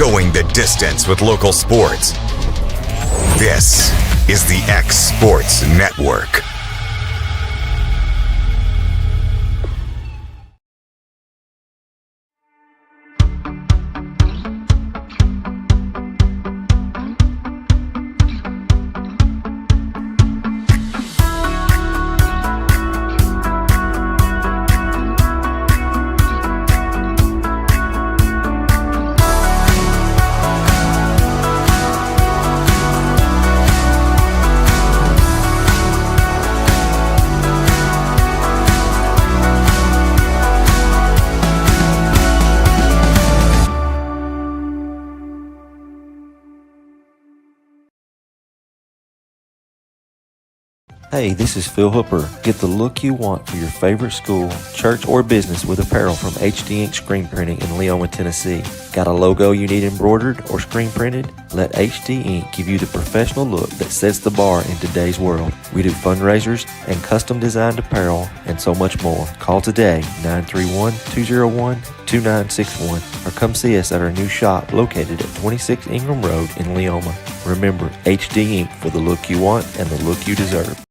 going the distance with local sports. This is the X Sports Network. Hey, this is Phil Hooper. Get the look you want for your favorite school, church, or business with apparel from HD Ink Screen Printing in Leoma, Tennessee. Got a logo you need embroidered or screen printed? Let HD Ink give you the professional look that sets the bar in today's world. We do fundraisers and custom designed apparel and so much more. Call today, 931-201-2961, or come see us at our new shop located at 26 Ingram Road in Leoma. Remember, HD Ink for the look you want and the look you deserve.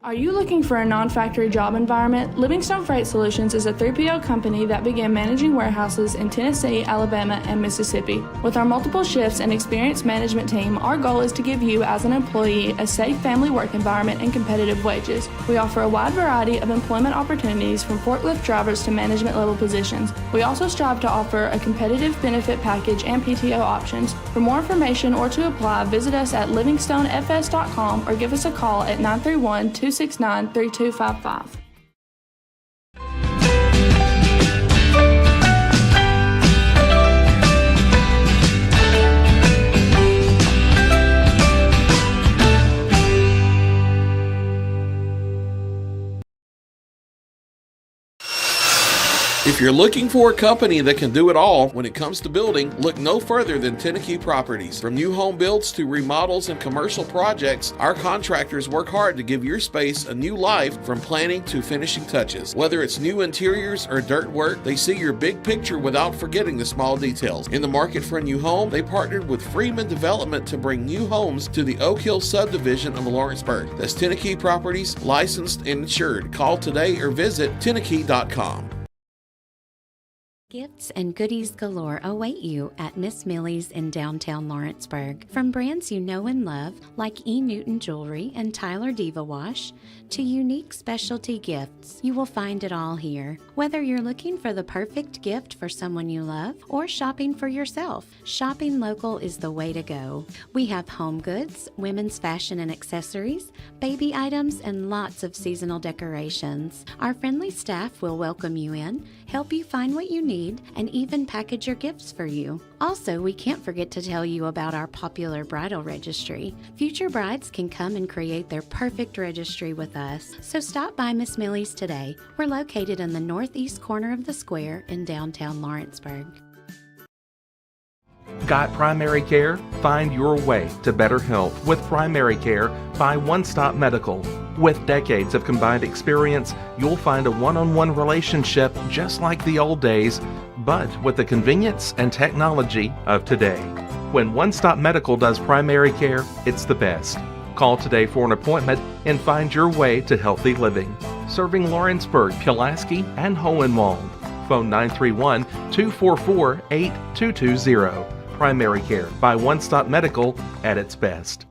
Are you looking for a non-factory job environment? Livingstone Freight Solutions is a 3PL company that began managing warehouses in Tennessee, Alabama, and Mississippi. With our multiple shifts and experienced management team, our goal is to give you, as an employee, a safe family work environment and competitive wages. We offer a wide variety of employment opportunities from forklift drivers to management level positions. We also strive to offer a competitive benefit package and PTO options. For more information or to apply, visit us at livingstonefs.com or give us a call at 931-269-3255. If you're looking for a company that can do it all when it comes to building, look no further than Tenakee Properties. From new home builds to remodels and commercial projects, our contractors work hard to give your space a new life from planning to finishing touches. Whether it's new interiors or dirt work, they see your big picture without forgetting the small details. In the market for a new home, they partnered with Freeman Development to bring new homes to the Oak Hill subdivision of Lawrenceburg. That's Tenakee Properties, licensed and insured. Call today or visit Tenakee.com. Gifts and goodies galore await you at Miss Millie's in downtown Lawrenceburg. From brands you know and love, like E. Newton Jewelry and Tyler Diva Wash, to unique specialty gifts, you will find it all here. Whether you're looking for the perfect gift for someone you love or shopping for yourself, shopping local is the way to go. We have home goods, women's fashion and accessories, baby items, and lots of seasonal decorations. Our friendly staff will welcome you in, help you find what you need, and even package your gifts for you. Also, we can't forget to tell you about our popular bridal registry. Future brides can come and create their perfect registry with us. So stop by Miss Millie's today. We're located in the northeast corner of the square in downtown Lawrenceburg. Got primary care? Find your way to better health with primary care by One Stop Medical. With decades of combined experience, you'll find a one-on-one relationship just like the old days, but with the convenience and technology of today. When One Stop Medical does primary care, it's the best. Call today for an appointment and find your way to healthy living. Serving Lawrenceburg, Pulaski, and Hohenwald. Phone 931-244-8220. Primary care by One Stop Medical at its best.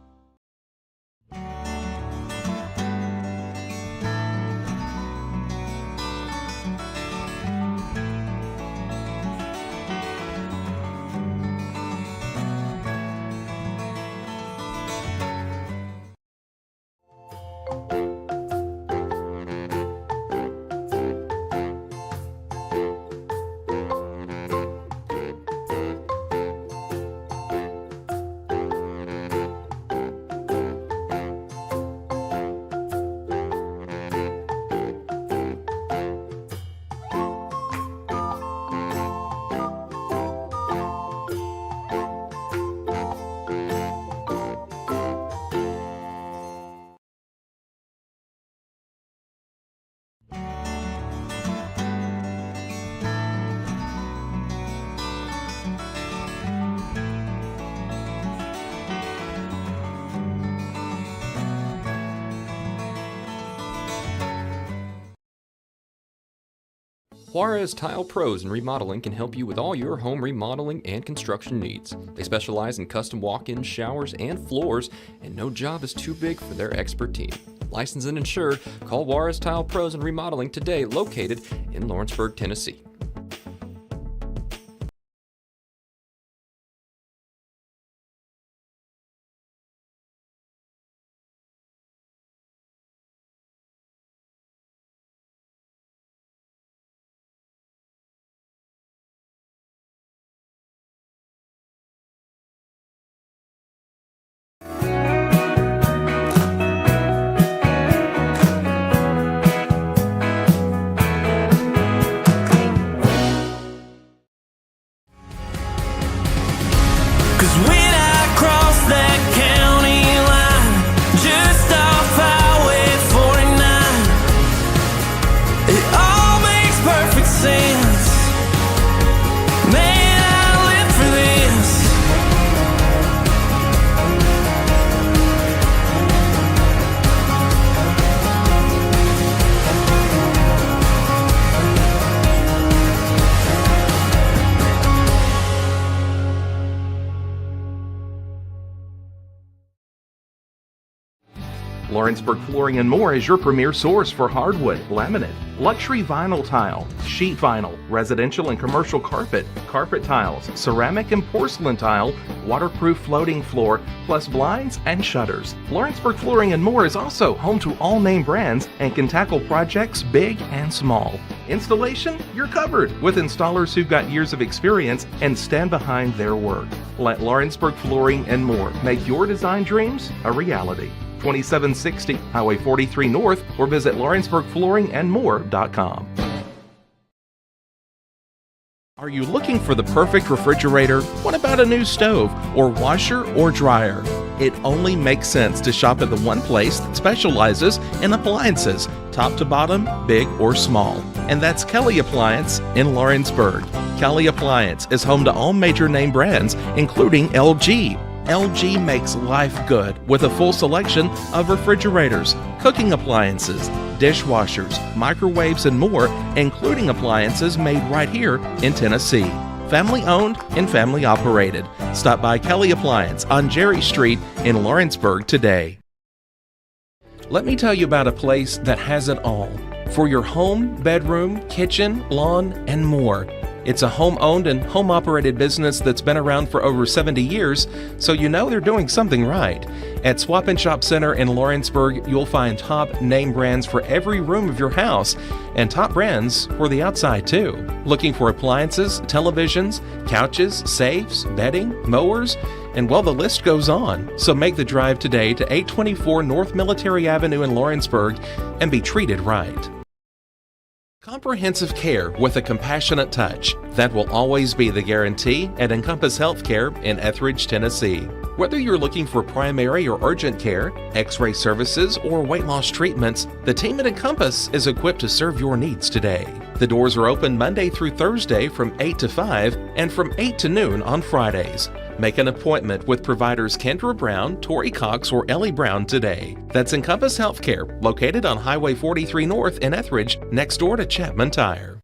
Juarez Tile Pros and Remodeling can help you with all your home remodeling and construction needs. They specialize in custom walk-in showers and floors, and no job is too big for their expert team. Licensed and insured, call Juarez Tile Pros and Remodeling today, located in Lawrenceburg, Tennessee. Lawrenceburg Flooring and More is your premier source for hardwood, laminate, luxury vinyl tile, sheet vinyl, residential and commercial carpet, carpet tiles, ceramic and porcelain tile, waterproof floating floor, plus blinds and shutters. Lawrenceburg Flooring and More is also home to all name brands and can tackle projects big and small. Installation, you're covered with installers who've got years of experience and stand behind their work. Let Lawrenceburg Flooring and More make your design dreams a reality. 2760 Highway 43 North, or visit lawrenceburgflooringandmore.com. Are you looking for the perfect refrigerator? What about a new stove or washer or dryer? It only makes sense to shop at the one place that specializes in appliances, top to bottom, big or small. And that's Kelly Appliance in Lawrenceburg. Kelly Appliance is home to all major name brands, including LG. LG makes life good with a full selection of refrigerators, cooking appliances, dishwashers, microwaves, and more, including appliances made right here in Tennessee. Family owned and family operated. Stop by Kelly Appliance on Jerry Street in Lawrenceburg today. Let me tell you about a place that has it all for your home, bedroom, kitchen, lawn, and more. It's a home-owned and home-operated business that's been around for over 70 years, so you know they're doing something right. At Swap and Shop Center in Lawrenceburg, you'll find top name brands for every room of your house, and top brands for the outside too. Looking for appliances, televisions, couches, safes, bedding, mowers, and well, the list goes on. So make the drive today to 824 North Military Avenue in Lawrenceburg and be treated right. Comprehensive care with a compassionate touch. That will always be the guarantee at Encompass Healthcare in Etheridge, Tennessee. Whether you're looking for primary or urgent care, x-ray services, or weight loss treatments, the team at Encompass is equipped to serve your needs today. The doors are open Monday through Thursday from 8 to 5 and from 8 to noon on Fridays. Make an appointment with providers Kendra Brown, Tori Cox, or Ellie Brown today. That's Encompass Healthcare, located on Highway 43 North in Etheridge, next door to Chapman Tire.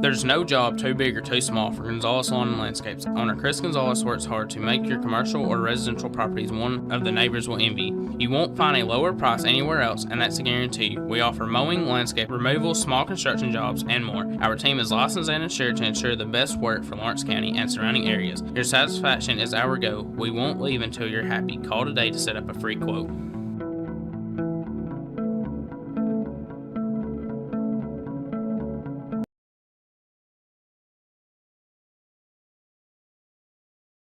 There's no job too big or too small for Gonzalez Lawn and Landscapes. Owner Chris Gonzalez works hard to make your commercial or residential properties one of the neighbors will envy. You won't find a lower price anywhere else, and that's a guarantee. We offer mowing, landscape removal, small construction jobs, and more. Our team is licensed and insured to ensure the best work for Lawrence County and surrounding areas. Your satisfaction is our goal. We won't leave until you're happy. Call today to set up a free quote.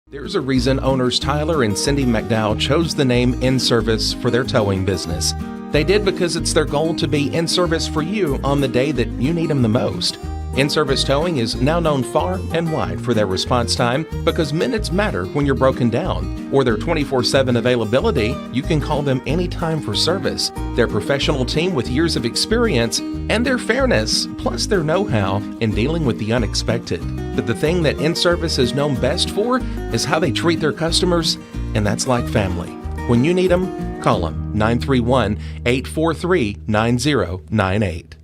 There's a reason owners Tyler and Cindy McDowell chose the name In Service for their towing business. They did because it's their goal to be in service for you on the day that you need them the most. In-Service Towing is now known far and wide for their response time because minutes matter when you're broken down. Or their 24/7 availability, you can call them anytime for service. Their professional team with years of experience and their fairness, plus their know-how in dealing with the unexpected. But the thing that In-Service is known best for is how they treat their customers, and that's like family. When you need them, call them 931-843-9098.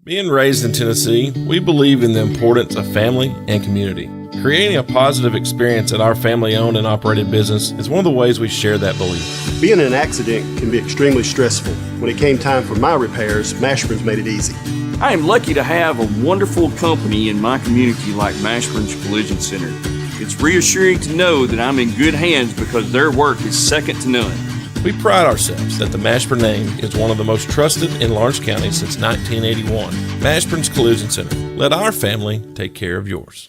Being raised in Tennessee, we believe in the importance of family and community. Creating a positive experience at our family-owned and operated business is one of the ways we share that belief. Being in an accident can be extremely stressful. When it came time for my repairs, Mashburn's made it easy. I am lucky to have a wonderful company in my community like Mashburn's Collision Center. It's reassuring to know that I'm in good hands because their work is second to none. We pride ourselves that the Mashburn name is one of the most trusted in Lawrence County since 1981. Mashburn's Collision Center. Let our family take care of yours.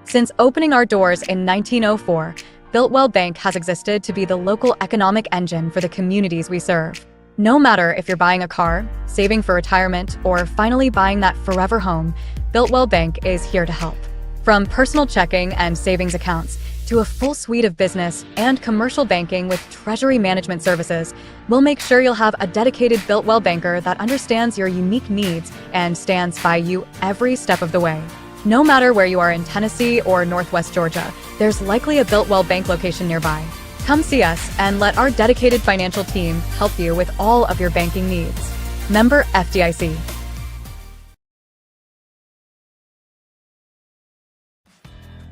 Since opening our doors in 1904, Builtwell Bank has existed to be the local economic engine for the communities we serve. No matter if you're buying a car, saving for retirement, or finally buying that forever home, Builtwell Bank is here to help. From personal checking and savings accounts to a full suite of business and commercial banking with treasury management services, we'll make sure you'll have a dedicated Builtwell banker that understands your unique needs and stands by you every step of the way. No matter where you are in Tennessee or Northwest Georgia, there's likely a Builtwell Bank location nearby. Come see us and let our dedicated financial team help you with all of your banking needs. Member FDIC.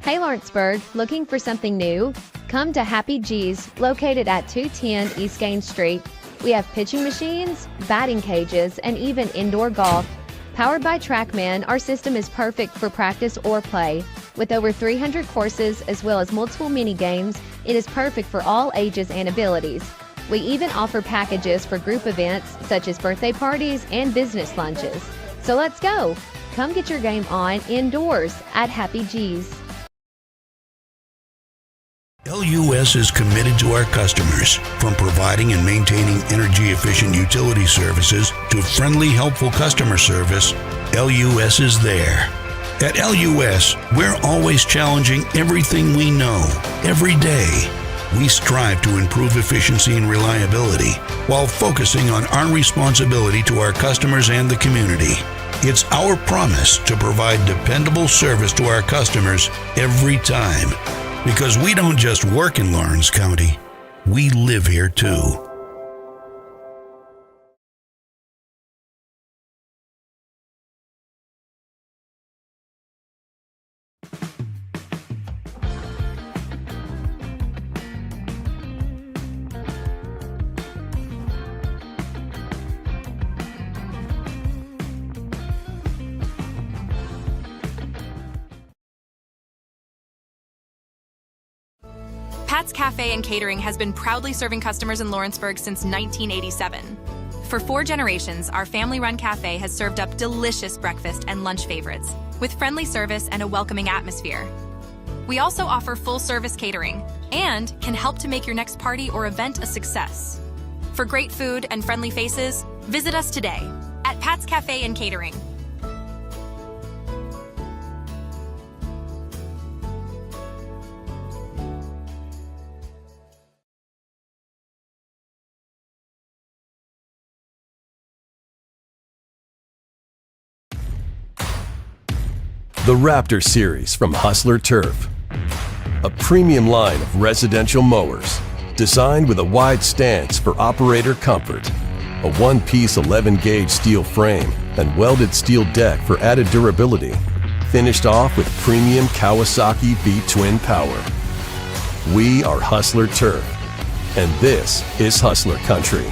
Hey Lawrenceburg, looking for something new? Come to Happy G's, located at 210 East Gaines Street. We have pitching machines, batting cages, and even indoor golf. Powered by TrackMan, our system is perfect for practice or play. With over 300 courses as well as multiple mini games, it is perfect for all ages and abilities. We even offer packages for group events such as birthday parties and business lunches. So let's go! Come get your game on indoors at Happy G's. LUS is committed to our customers, from providing and maintaining energy-efficient utility services to friendly, helpful customer service. LUS is there. At LUS, we're always challenging everything we know, every day. We strive to improve efficiency and reliability while focusing on our responsibility to our customers and the community. It's our promise to provide dependable service to our customers every time. Because we don't just work in Lawrence County, we live here too. Pat's Cafe and Catering has been proudly serving customers in Lawrenceburg since 1987. For 4 generations, our family-run cafe has served up delicious breakfast and lunch favorites, with friendly service and a welcoming atmosphere. We also offer full-service catering and can help to make your next party or event a success. For great food and friendly faces, visit us today at Pat's Cafe and Catering. The Raptor Series from Hustler Turf. A premium line of residential mowers designed with a wide stance for operator comfort. A one-piece 11-gauge steel frame and welded steel deck for added durability. Finished off with premium Kawasaki V-twin power. We are Hustler Turf, and this is Hustler Country.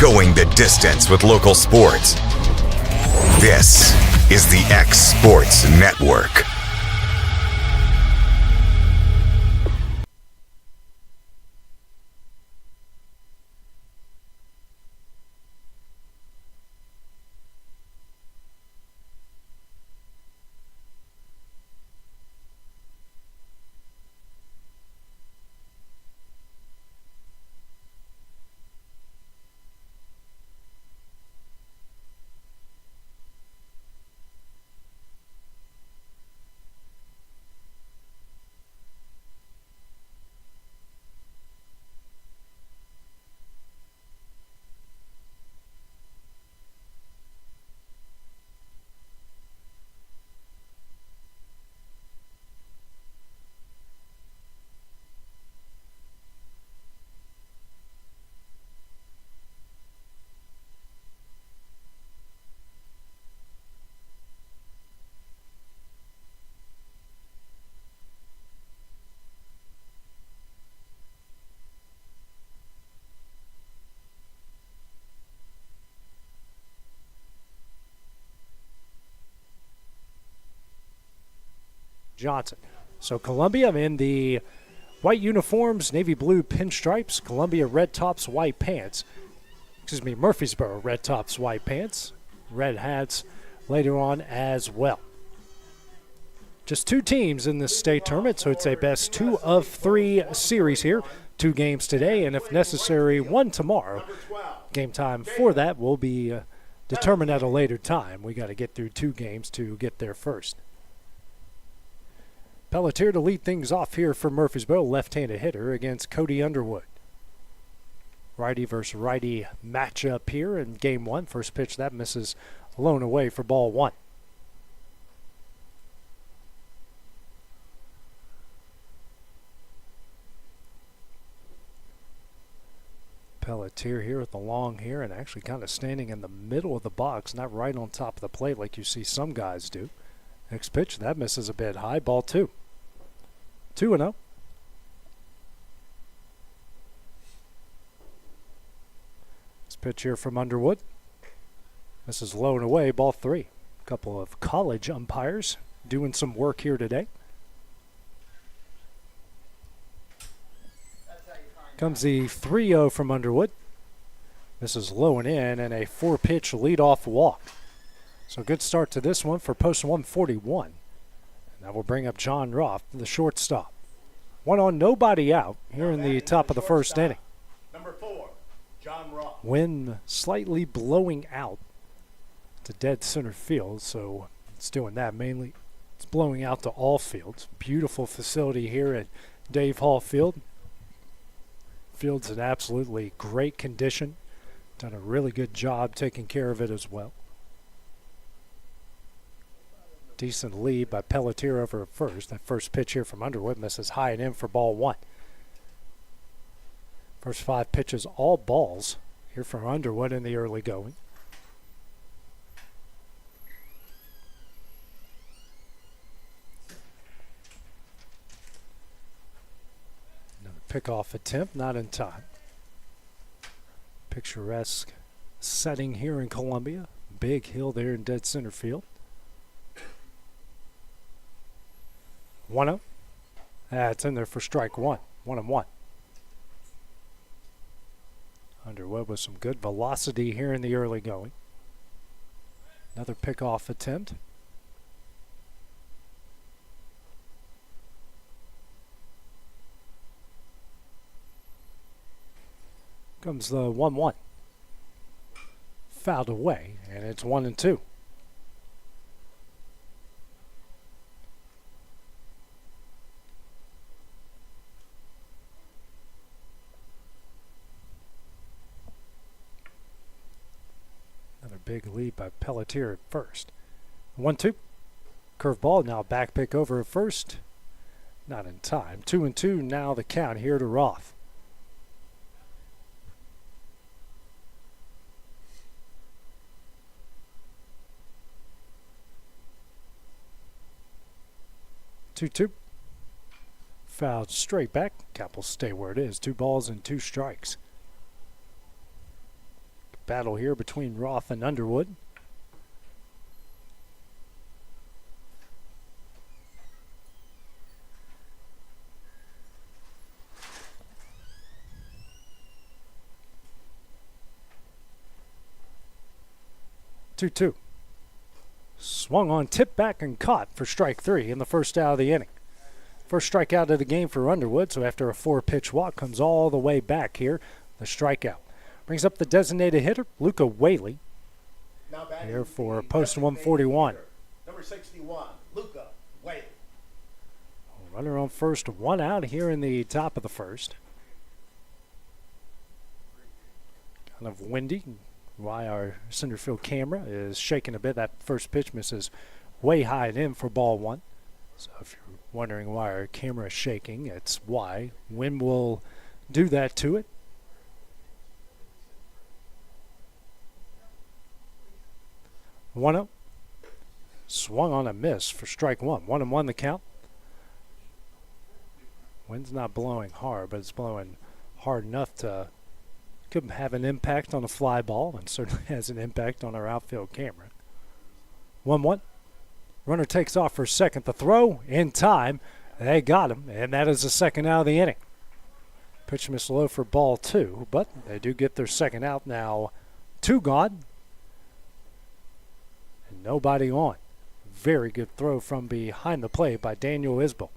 Going the distance with local sports. This is the X Sports Network. Johnson. So Columbia in the white uniforms, navy blue pinstripes, Columbia red tops, white pants. Murfreesboro red tops, white pants, red hats later on as well. Just 2 teams in this state tournament, so it's a best 2 of 3 series here. 2 games today, and if necessary, 1 tomorrow. Game time for that will be determined at a later time. We got to get through 2 games to get there first. Pelletier to lead things off here for Murfreesboro, left-handed hitter against Cody Underwood. Righty versus righty matchup here in game 1. First pitch that misses, blown away for ball 1. Pelletier here with the long hair and actually kind of standing in the middle of the box, not right on top of the plate like you see some guys do. Next pitch, that misses a bit high, ball 2. 2-0. This pitch here from Underwood. This is low and away, ball 3. A couple of college umpires doing some work here today. Comes the 3-0 from Underwood. This is low and in, and a 4-pitch leadoff walk. So good start to this one for post 141. And that will bring up John Roth, the shortstop. 1 on, nobody out here in the top of the first inning. Number 4, John Roth. Wind slightly blowing out to dead center field, so it's doing that mainly. It's blowing out to all fields. Beautiful facility here at Dave Hall Field. Field's in absolutely great condition. Done a really good job taking care of it as well. Decent lead by Pelletier over at first. That first pitch here from Underwood misses high and in for ball 1. First 5 pitches, all balls here from Underwood in the early going. Another pickoff attempt, not in time. Picturesque setting here in Columbia. Big hill there in dead center field. 1-0. That's in there for strike 1. 1-1. Underwood with some good velocity here in the early going. Another pickoff attempt. Comes the 1-1. Fouled away, and it's 1-2. Big lead by Pelletier at first. 1-2. Curveball, now back pick over at first. Not in time. 2-2 now the count here to Roth. Two. Fouled straight back. Cap will stay where it is. 2 balls and 2 strikes. Battle here between Roth and Underwood. Two. Swung on, tipped back and caught for strike 3 in the first out of the inning. First strikeout of the game for Underwood, so after a 4-pitch walk comes all the way back here, the strikeout. Brings up the designated hitter, Luca Whaley, here for post 141. Number 61, Luca Whaley. Runner on first, 1 out here in the top of the first. Kind of windy, why our center field camera is shaking a bit. That first pitch misses way high and in for ball 1. So if you're wondering why our camera is shaking, it's why. Wind will do that to it. 1-0. Swung on a miss for strike 1. 1-1 the count. Wind's not blowing hard, but it's blowing hard enough to could have an impact on a fly ball, and certainly has an impact on our outfield camera. 1-1. Runner takes off for second. The throw in time. They got him, and that is the second out of the inning. Pitch missed low for ball 2, but they do get their second out now. 2 gone. And nobody on. Very good throw from behind the plate by Daniel Isbell.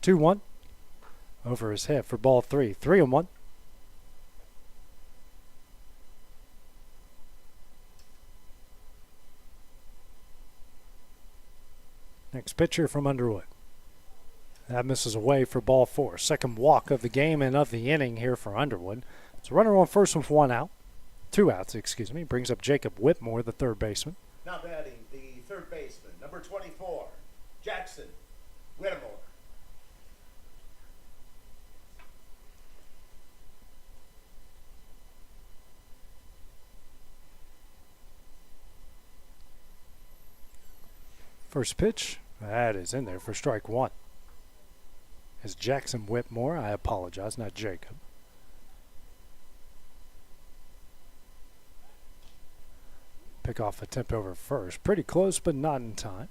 Two one. Over his head for ball 3. 3-1. Next pitcher from Underwood. That misses away for ball 4. Second walk of the game and of the inning here for Underwood. It's a runner on first with 1 out. 2 outs, excuse me. Brings up Jacob Whitmore, the third baseman. Now batting the third baseman, number 24, Jackson Whittemore. First pitch, that is in there for strike 1. It's Jackson Whitmore. I apologize, not Jacob. Pick off attempt over first. Pretty close, but not in time.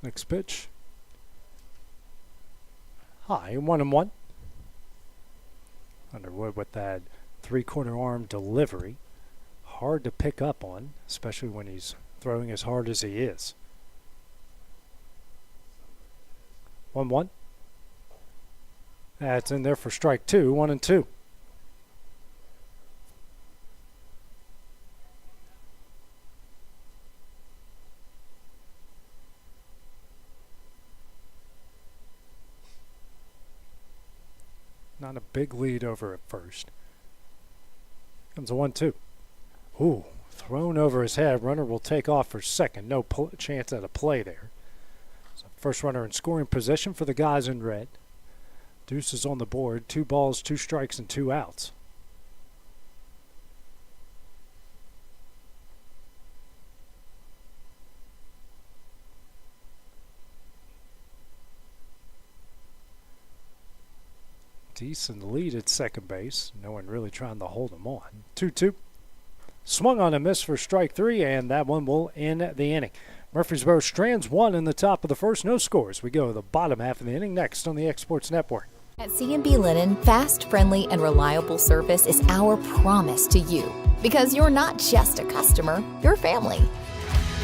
Next pitch. High, 1-1. Underwood with that 3-quarter arm delivery. Hard to pick up on, especially when he's throwing as hard as he is. 1-1. That's in there for strike 2, 1-2. Not a big lead over at first. Comes a 1-2. Ooh, thrown over his head. Runner will take off for second. No chance at a play there. So first runner in scoring position for the guys in red. Deuce is on the board. 2 balls, 2 strikes, and 2 outs. Decent lead at second base. No one really trying to hold him on. 2-2. Swung on a miss for strike 3, and that one will end the inning. Murfreesboro strands 1 in the top of the first. No scores. We go to the bottom half of the inning next on the Exports Network. At C&B Linen, fast, friendly, and reliable service is our promise to you. Because you're not just a customer, you're family.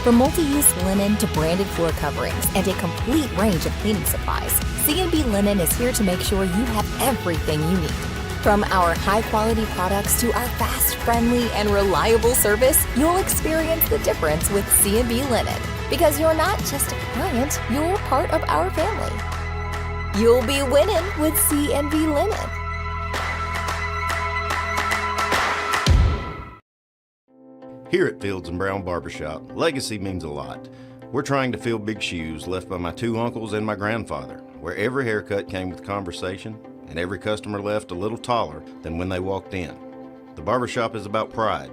From multi-use linen to branded floor coverings and a complete range of cleaning supplies, C&B Linen is here to make sure you have everything you need. From our high-quality products to our fast, friendly, and reliable service, you'll experience the difference with C&B Linen. Because you're not just a client, you're part of our family. You'll be winning with C&B Linen. Here at Fields & Brown Barbershop, legacy means a lot. We're trying to fill big shoes left by my 2 uncles and my grandfather, where every haircut came with conversation and every customer left a little taller than when they walked in. The barbershop is about pride.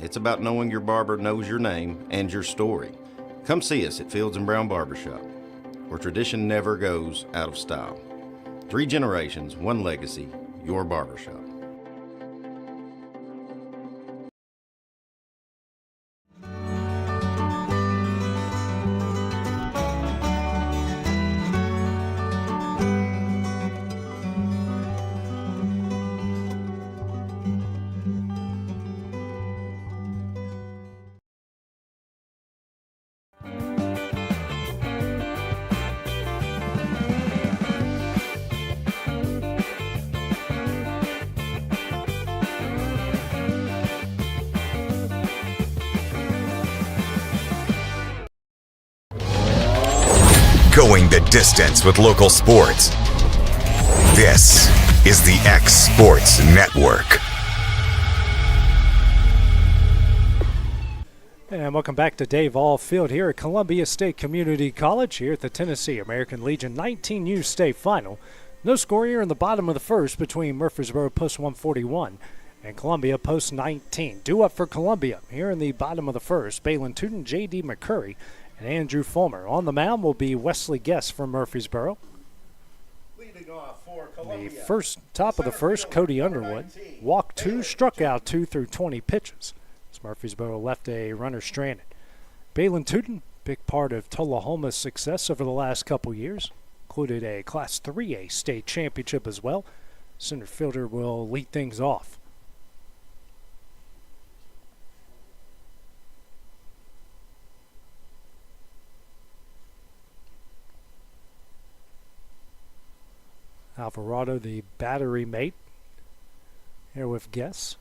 It's about knowing your barber knows your name and your story. Come see us at Fields & Brown Barbershop, where tradition never goes out of style. 3 generations, 1 legacy, your barbershop. Going the distance with local sports. This is the X Sports Network. And welcome back to Dave All Field here at Columbia State Community College here at the Tennessee American Legion 19U State Final. No score here in the bottom of the first between Murfreesboro post 141 and Columbia post 19. Due up for Columbia here in the bottom of the first. Balin Tootin, J.D. McCurry, and Andrew Fulmer. On the mound will be Wesley Guest from Murfreesboro. Leading off for The Columbia. top of the first, Cody Underwood. Walked 2, struck out 2 through 20 pitches. As Murfreesboro left a runner stranded. Balin Tootin, big part of Tullahoma's success over the last couple years. Included a Class 3A state championship as well. Center fielder will lead things off. Alvarado, the battery mate, here with Guess.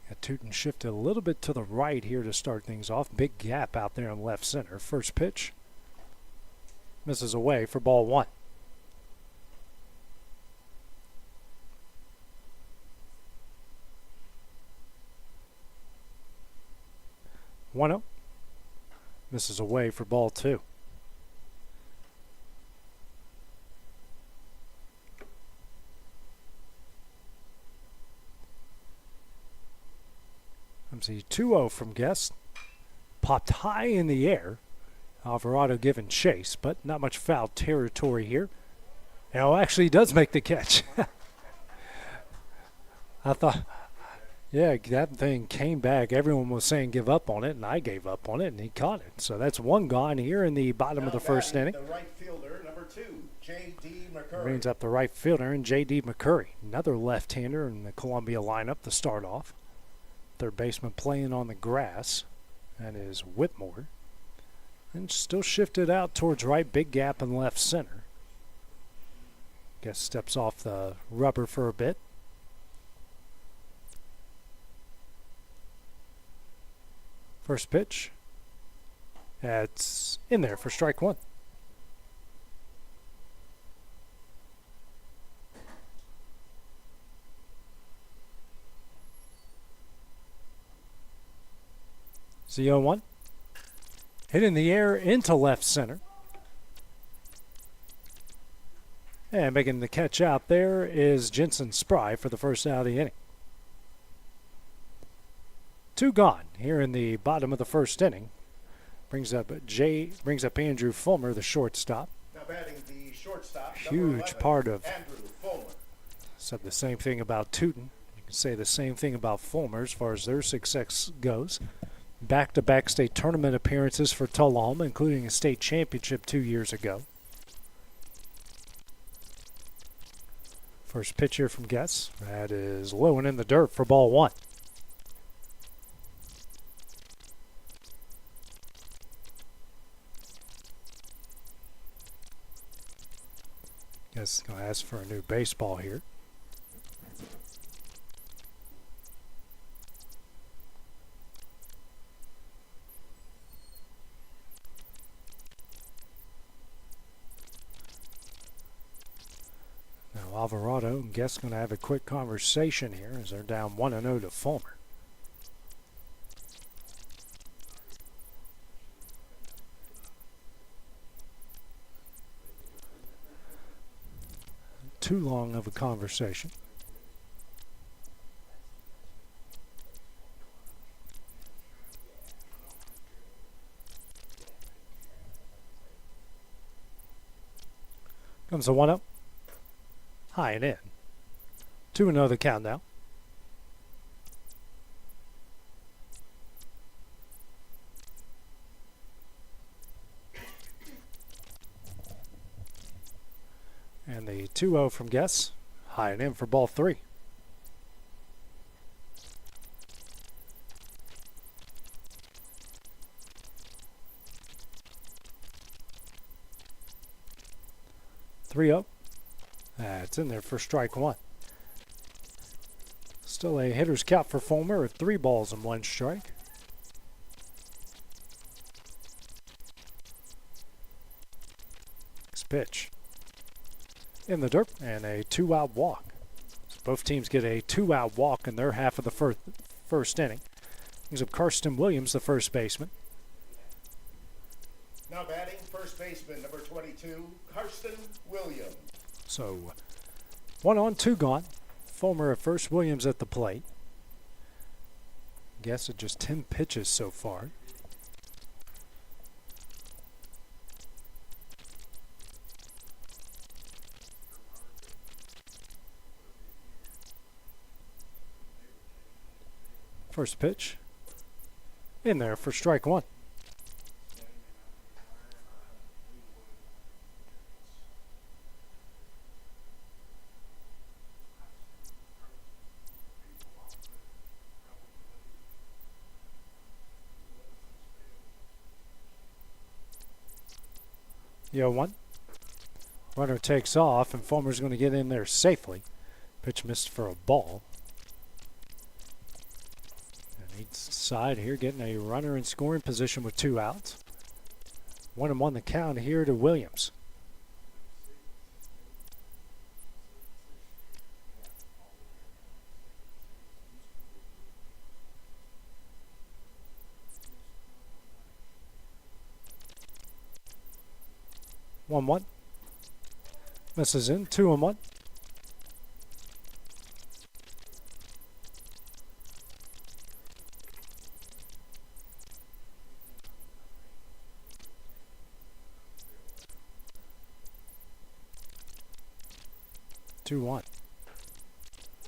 Got Tootin shifted a little bit to the right here to start things off. Big gap out there in left center. First pitch misses away for ball 1. One misses away for ball 2. Comes the 2-0 from Guest. Popped high in the air. Alvarado giving chase, but not much foul territory here. Now actually does make the catch. I thought, yeah, that thing came back. Everyone was saying give up on it, and I gave up on it, and he caught it. So that's one gone here in the bottom of the first inning. The right fielder, number 2, J.D. McCurry. Brings up the right fielder, and J.D. McCurry, another left-hander in the Columbia lineup to start off. Third baseman playing on the grass. That is Whitmore. And still shifted out towards right, big gap in left center. Guess steps off the rubber for a bit. First pitch. That's in there for strike 1. The 0-1. Hit in the air into left center. And making the catch out there is Jensen Spry for the first out of the inning. 2 gone here in the bottom of the first inning. Brings up Andrew Fulmer, the shortstop. Now batting the shortstop. Huge 11, part of. Andrew Fulmer. Said the same thing about Tootin. You can say the same thing about Fulmer as far as their success goes. Back-to-back state tournament appearances for Tullahoma, including a state championship 2 years ago. First pitch here from Guess. That is low and in the dirt for ball 1. Guess going to ask for a new baseball here. Alvarado and Guess going to have a quick conversation here as they're down 1-0 to Fulmer. Too long of a conversation. Comes the 1-0. High and in. 2-0 the count now. And the 2-0 from Guess. High and in for ball 3. That's in there for strike 1. Still a hitter's count for Fulmer at 3 balls and 1 strike. Next pitch. In the dirt and a 2-out walk. So both teams get a 2-out walk in their half of the first inning. Brings up Karsten Williams, the first baseman. Now batting first baseman number 22, Karsten Williams. So 1 on, 2 gone. Fulmer at first, Williams at the plate. Guess at just 10 pitches so far. First pitch in there for strike one. The 0-1. Runner takes off, and Fulmer's going to get in there safely. Pitch missed for a ball. And each side here getting a runner in scoring position with 2 outs. 1-1 the count here to Williams. One. Misses in. 2-1.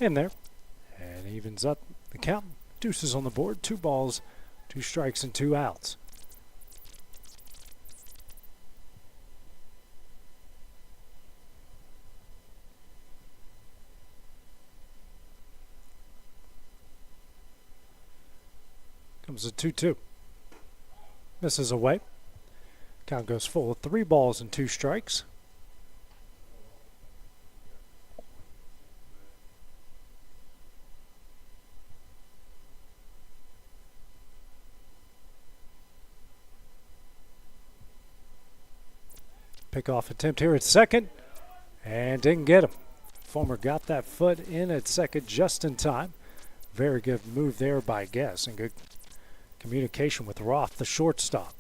In there. And evens up the count. Deuces on the board. 2 balls, 2 strikes, and 2 outs. Comes a 2-2. Misses away. Count goes full of 3 balls and 2 strikes. Pickoff attempt here at second, and didn't get him. Fulmer got that foot in at second just in time. Very good move there by Guess, and good communication with Roth, the shortstop.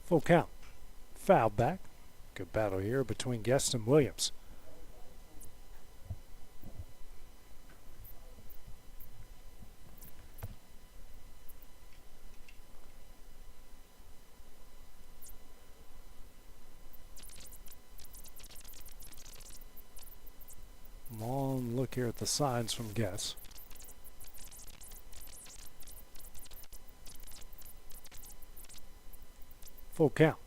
Full count. Foul back. Good battle here between Guest and Williams. Long look here at the signs from Guess. Full count.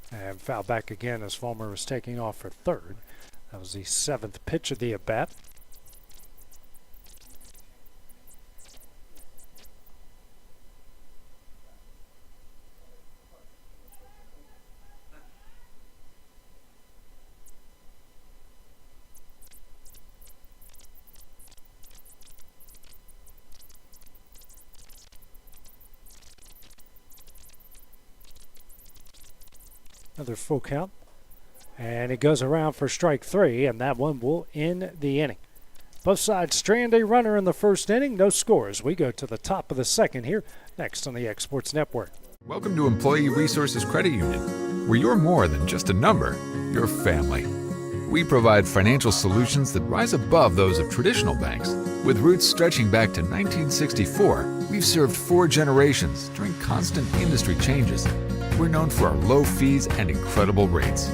And foul back again as Fulmer was taking off for third. That was the 7th pitch of the at-bat. Another full count. And it goes around for strike 3, and that one will end the inning. Both sides strand a runner in the first inning. No scores. We go to the top of the second here, next on the X Sports Network. Welcome to Employee Resources Credit Union, where you're more than just a number, you're family. We provide financial solutions that rise above those of traditional banks. With roots stretching back to 1964, we've served 4 generations during constant industry changes. We're known for our low fees and incredible rates.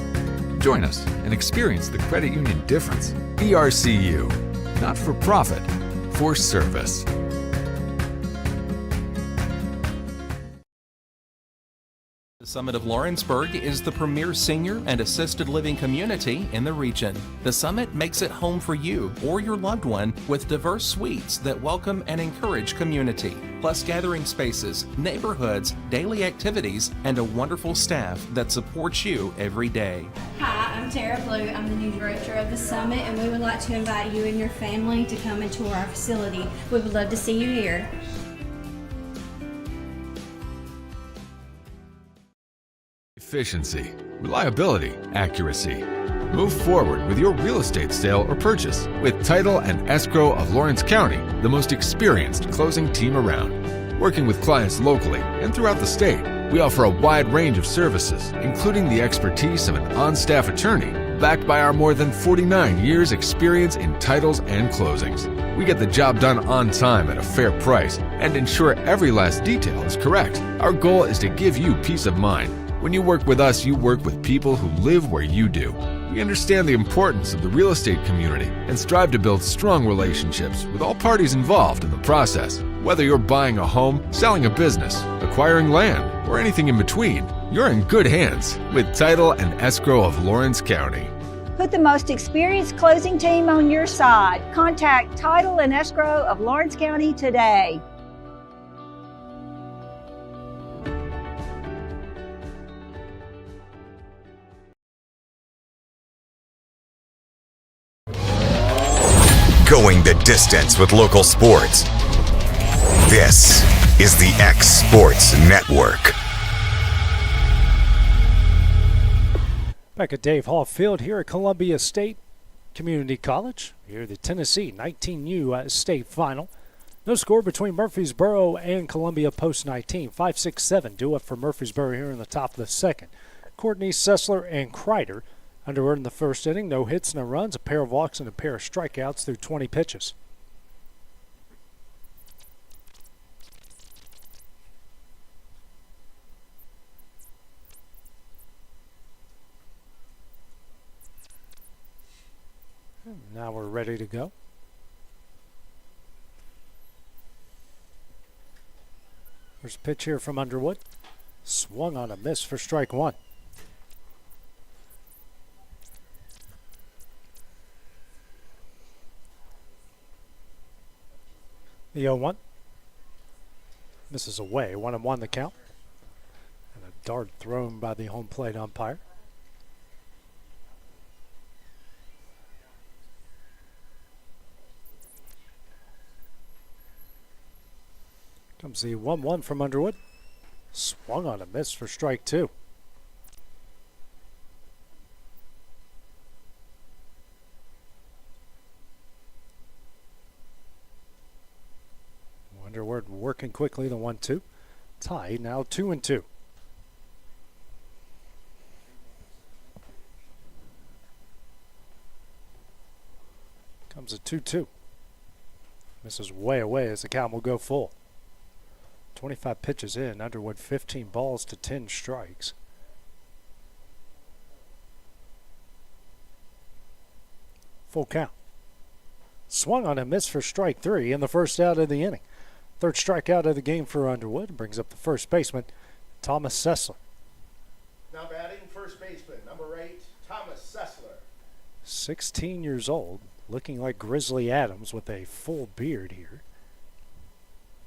Join us and experience the credit union difference. ERCU, not for profit, for service. The Summit of Lawrenceburg is the premier senior and assisted living community in the region. The Summit makes it home for you or your loved one with diverse suites that welcome and encourage community, plus gathering spaces, neighborhoods, daily activities, and a wonderful staff that supports you every day. Hi, I'm Tara Blue. I'm the new director of the Summit, and we would like to invite you and your family to come and tour our facility. We would love to see you here. Efficiency, reliability, accuracy. Move forward with your real estate sale or purchase with Title and Escrow of Lawrence County, the most experienced closing team around. Working with clients locally and throughout the state, we offer a wide range of services, including the expertise of an on-staff attorney backed by our more than 49 years experience in titles and closings. We get the job done on time at a fair price and ensure every last detail is correct. Our goal is to give you peace of mind. When you work with us, you work with people who live where you do. We understand the importance of the real estate community and strive to build strong relationships with all parties involved in the process. Whether you're buying a home, selling a business, acquiring land, or anything in between, you're in good hands with Title and Escrow of Lawrence County. Put the most experienced closing team on your side. Contact Title and Escrow of Lawrence County today. Going the distance with local sports. This is the X Sports Network. Back at Dave Hall Field here at Columbia State Community College. Here the Tennessee 19U state final. No score between Murfreesboro and Columbia post 19. 5-6-7 due up for Murfreesboro here in the top of the second. Courtney, Sessler, and Kreider underward in the first inning. No hits, no runs, a pair of walks, and a pair of strikeouts through 20 pitches. Now we're ready to go. There's a pitch here from Underwood. Swung on a miss for strike one. The 0-1. Misses away. 1-1 the count. And a dart thrown by the home plate umpire. Comes the 1-1 from Underwood. Swung on a miss for strike two. Underwood working quickly, the 1-2. Tie now 2-2. Comes a 2-2. Misses way away as the count will go full. 25 pitches in, Underwood 15 balls to 10 strikes. Full count. Swung on a miss for strike three in the first out of the inning. Third strikeout of the game for Underwood brings up the first baseman, Thomas Sessler. Now batting first baseman, number 8, Thomas Sessler. 16 years old, looking like Grizzly Adams with a full beard here.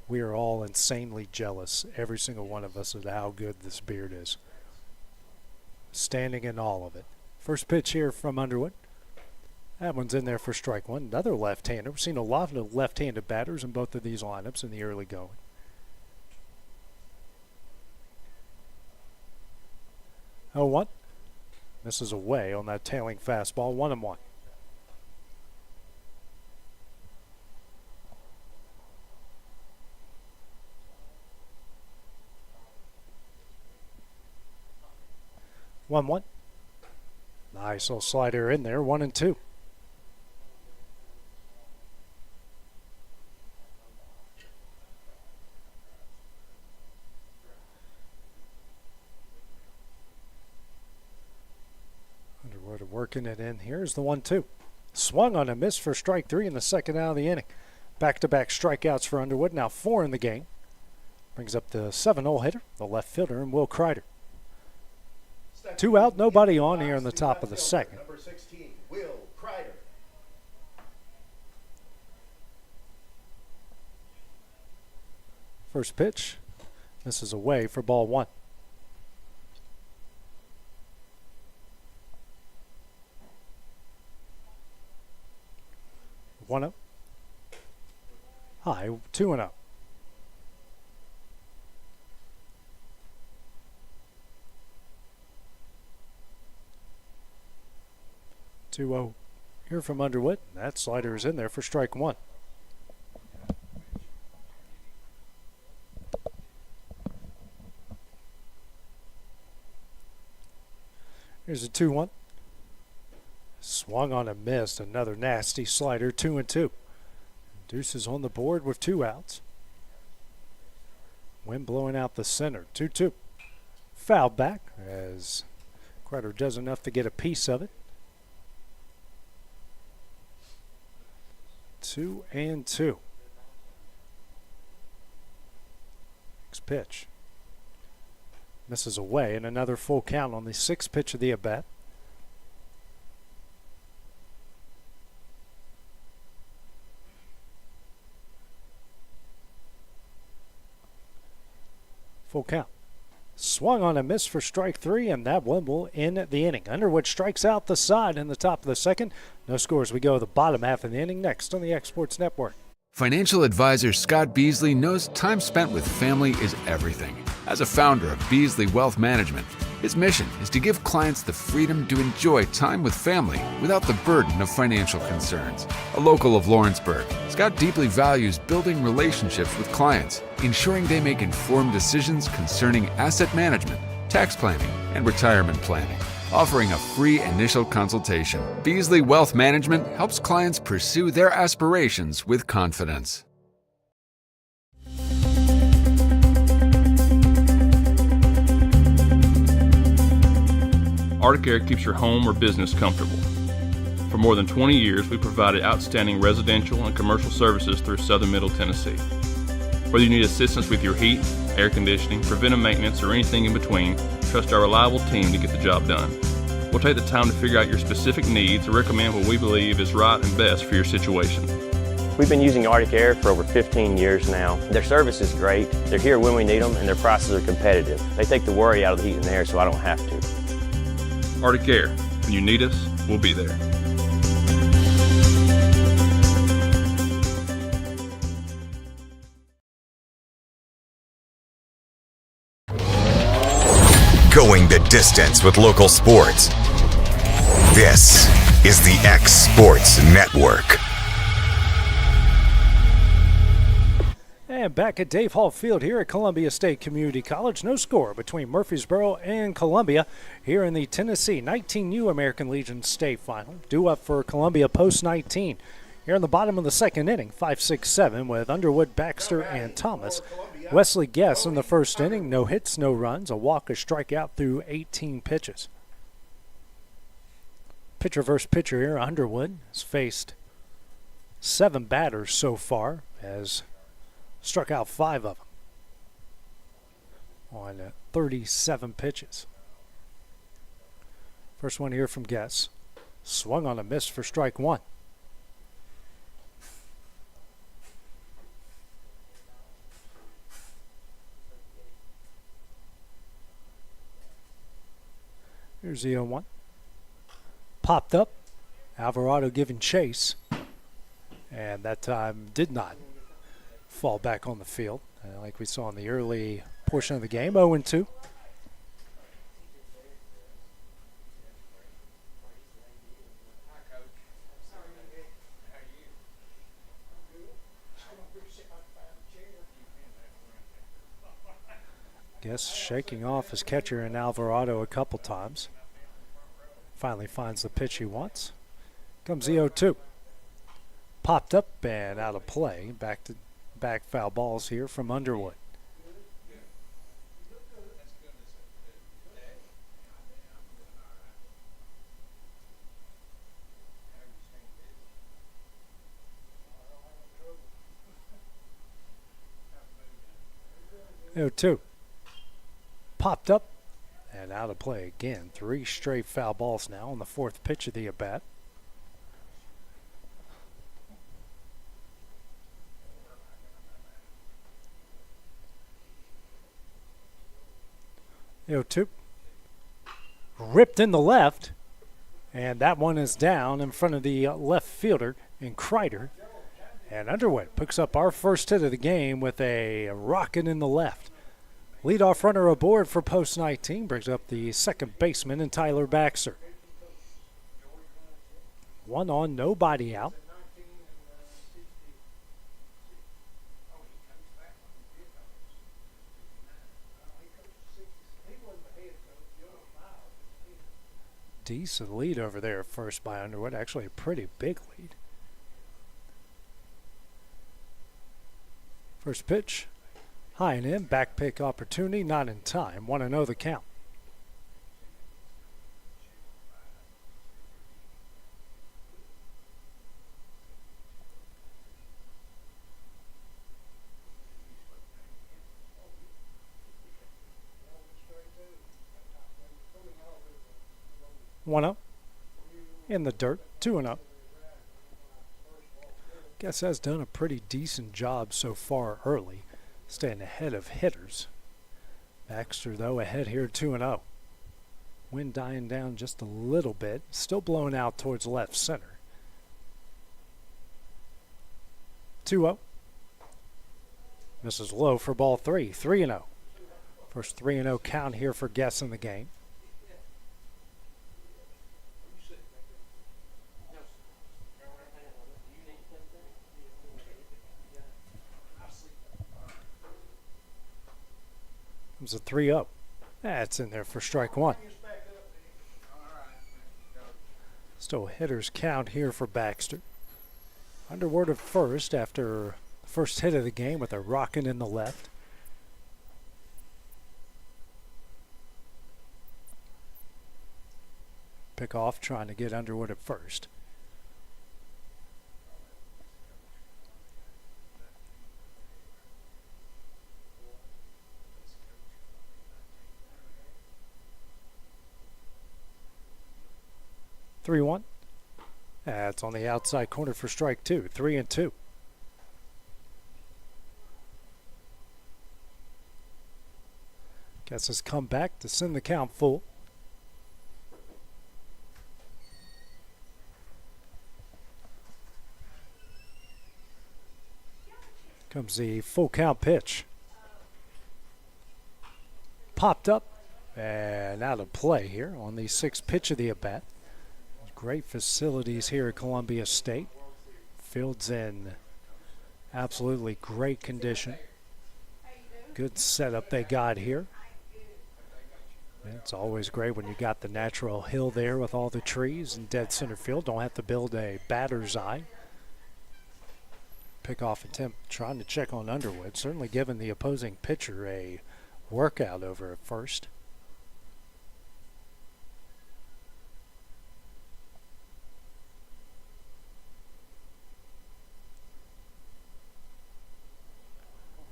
We are all insanely jealous, every single one of us, of how good this beard is. Standing in all of it. First pitch here from Underwood. That one's in there for strike one. Another left-hander. We've seen a lot of left-handed batters in both of these lineups in the early going. Oh, 1. Misses away on that tailing fastball. 1-1. One. Nice little slider in there. 1-2. Underwood working it in. Here's the 1-2. Swung on a miss for strike three in the second out of the inning. Back-to-back strikeouts for Underwood. Now 4 in the game. Brings up the 7-0 hitter, the left fielder, and Will Kreider. 2 out, nobody on here in the top of the second. Number 16, Will Kreider. First pitch. This is away for ball 1. 1-0. High, 2-0. Here from Underwood. That slider is in there for strike one. Here's a 2-1. Swung on and missed. Another nasty slider, 2-2. Deuces on the board with 2 outs. Wind blowing out the center, 2-2. Foul back as Kreider does enough to get a piece of it. 2-2. Next pitch. Misses away, and another full count on the 6th pitch of the at-bat. Full count. Swung on a miss for strike 3, and that one will end the inning. Underwood strikes out the side in the top of the 2nd. No scores. We go to the bottom half of the inning next on the X Sports Network. Financial advisor Scott Beasley knows time spent with family is everything. As a founder of Beasley Wealth Management, his mission is to give clients the freedom to enjoy time with family without the burden of financial concerns. A local of Lawrenceburg, Scott deeply values building relationships with clients, ensuring they make informed decisions concerning asset management, tax planning, and retirement planning. Offering a free initial consultation, Beasley Wealth Management helps clients pursue their aspirations with confidence. Arctic Air keeps your home or business comfortable. For more than 20 years, we provided outstanding residential and commercial services through southern Middle Tennessee. Whether you need assistance with your heat, air conditioning, preventive maintenance, or anything in between, trust our reliable team to get the job done. We'll take the time to figure out your specific needs and recommend what we believe is right and best for your situation. We've been using Arctic Air for over 15 years now. Their service is great, they're here when we need them, and their prices are competitive. They take the worry out of the heat and air so I don't have to. Arctic Air, when you need us, we'll be there. Going the distance with local sports. This is the X Sports Network. And back at Dave Hall Field here at Columbia State Community College. No score between Murfreesboro and Columbia here in the Tennessee 19U American Legion State Final. Due up for Columbia post-19. Here in the bottom of the 2nd inning, 5-6-7 with Underwood, Baxter, and Thomas. Wesley Guess in the 1st inning, no hits, no runs, a walk, a strikeout through 18 pitches. Pitcher versus pitcher here, Underwood has faced 7 batters so far, has struck out 5 of them on 37 pitches. First one here from Guess. Swung on a miss for strike 1. Here's the 0-1. Popped up. Alvarado giving chase. And that time did not fall back on the field like we saw in the early portion of the game. 0-2. Guess shaking off his catcher in Alvarado a couple times. Finally finds the pitch he wants. Comes the 0-2. Popped up and out of play. Back foul balls here from Underwood. Two. Popped up and out of play again. 3 straight foul balls now on the 4th pitch of the at-bat. Two. Ripped in the left, and that one is down in front of the left fielder in Kreider. And Underwood picks up our first hit of the game with a rocket in the left. Leadoff runner aboard for post 19 brings up the 2nd baseman and Tyler Baxter. 1 on, nobody out. Decent lead over there first by Underwood. Actually, a pretty big lead. First pitch, high and in, back pick opportunity, not in time. 1-0 the count. One up in the dirt, 2-0. Guess has done a pretty decent job so far early, staying ahead of hitters. Baxter, though, ahead here 2-0. Wind dying down just a little bit, still blowing out towards left center. 2-0. Misses low for ball 3, 3-0. First 3-0 count here for Guess in the game. Comes a 3-0. That's in there for strike one. Still hitters count here for Baxter. Underwood at first after the first hit of the game with a rockin' in the left. Pick off trying to get Underwood at first. Three one. That's on the outside corner for strike two. 3-2. Guess has come back to send the count full. Comes the full count pitch. Popped up and out of play here on the sixth pitch of the at-bat. Great facilities here at Columbia State. Field's in absolutely great condition. Good setup they got here. It's always great when you got the natural hill there with all the trees and dead center field. Don't have to build a batter's eye. Pickoff attempt trying to check on Underwood. Certainly giving the opposing pitcher a workout over at first.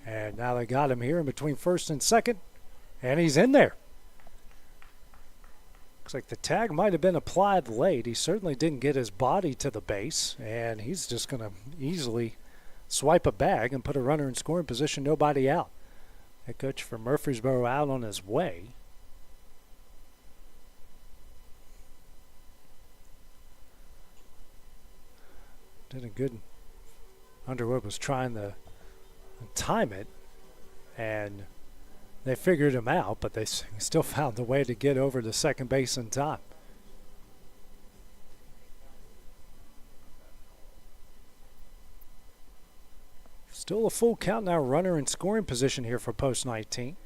And now they got him here in between first and second, and he's in there. Looks like the tag might have been applied late. He certainly didn't get his body to the base, and he's just going to easily swipe a bag and put a runner in scoring position, nobody out. Head coach for Murfreesboro out on his way. Did a good. Underwood was trying to time it, and they figured him out, but they still found a way to get over to second base in time. Still a full count now, runner in scoring position here for post 19.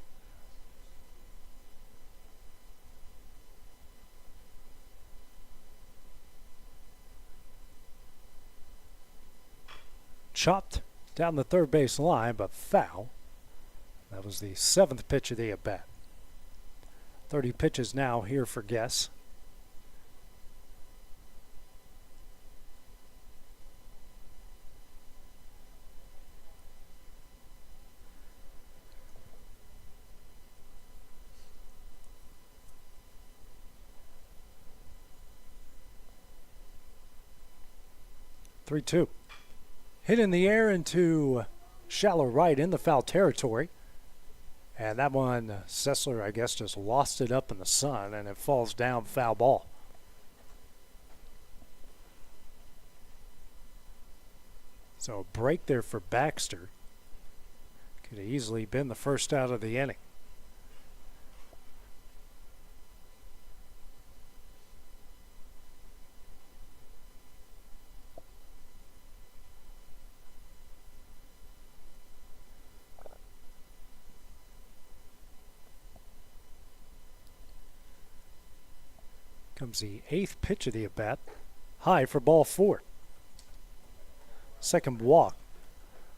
Chopped down the third base line, but foul. That was the seventh pitch of the at-bat. 30 pitches now here for Guess. Three-two. Hit in the air into shallow right in the foul territory. And that one, Sessler, I guess, just lost it up in the sun, and it falls down foul ball. So a break there for Baxter. Could have easily been the first out of the inning. Comes the 8th pitch of the at-bat. High for ball 4. Second walk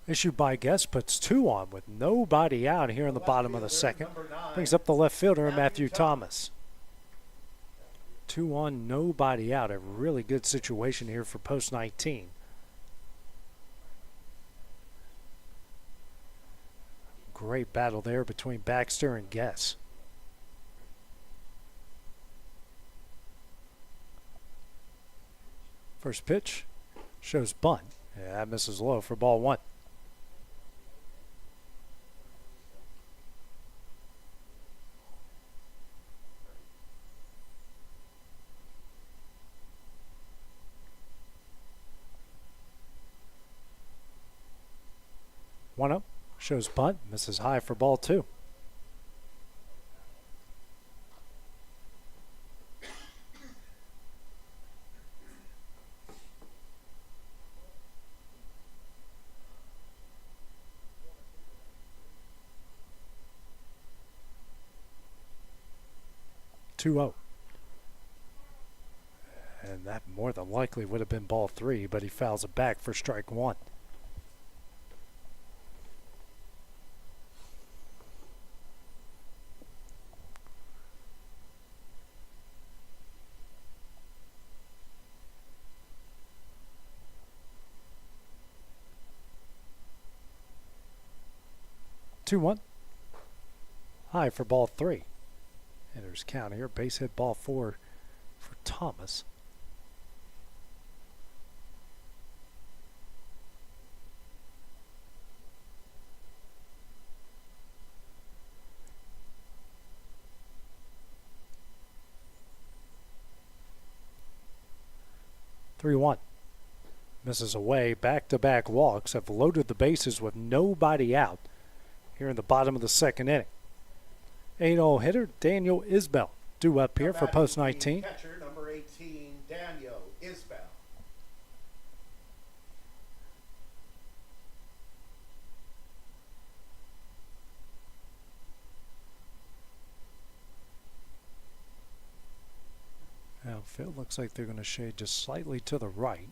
issued by Guest puts 2 on with nobody out here in the bottom of the second. Brings up the left fielder, Matthew Thomas. 2 on, nobody out. A really good situation here for post 19. Great battle there between Baxter and Guess. First pitch shows bunt. Yeah, that misses low for ball 1. One up, shows bunt, misses high for ball 2. Two-0. And that more than likely would have been ball 3, but he fouls it back for strike 1. Two-one. High for ball 3. Hitters count here. Base hit ball 4 for Thomas. Three-one. Misses away. Back-to-back walks have loaded the bases with nobody out here in the bottom of the second inning. 8-0 hitter Daniel Isbell due up here for post 19. Catcher number 18, Daniel Isbell. Outfield looks like they're going to shade just slightly to the right.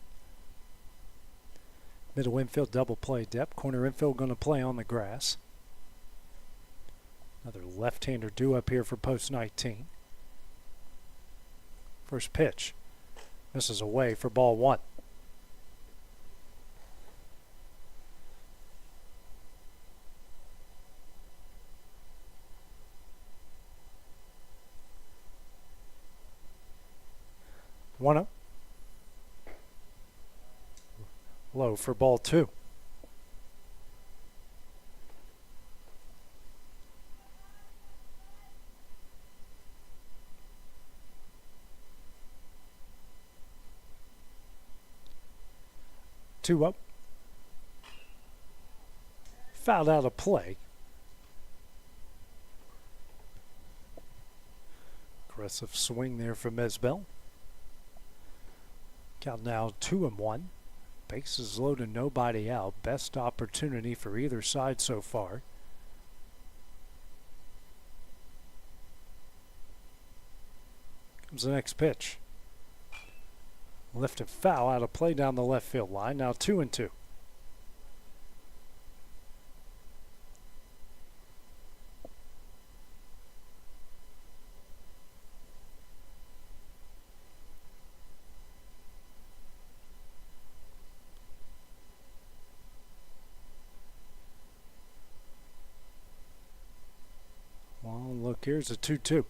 Middle infield double play depth. Corner infield going to play on the grass. Another left-hander due up here for post 19. First pitch. Misses away for ball 1. One up. Low for ball 2. Two up. Fouled out of play. Aggressive swing there from Isbell. Count now 2-1. Bases loaded, nobody out. Best opportunity for either side so far. Comes the next pitch. Lifted foul out of play down the left field line. Now 2-2. Well, look, here's a 2-2.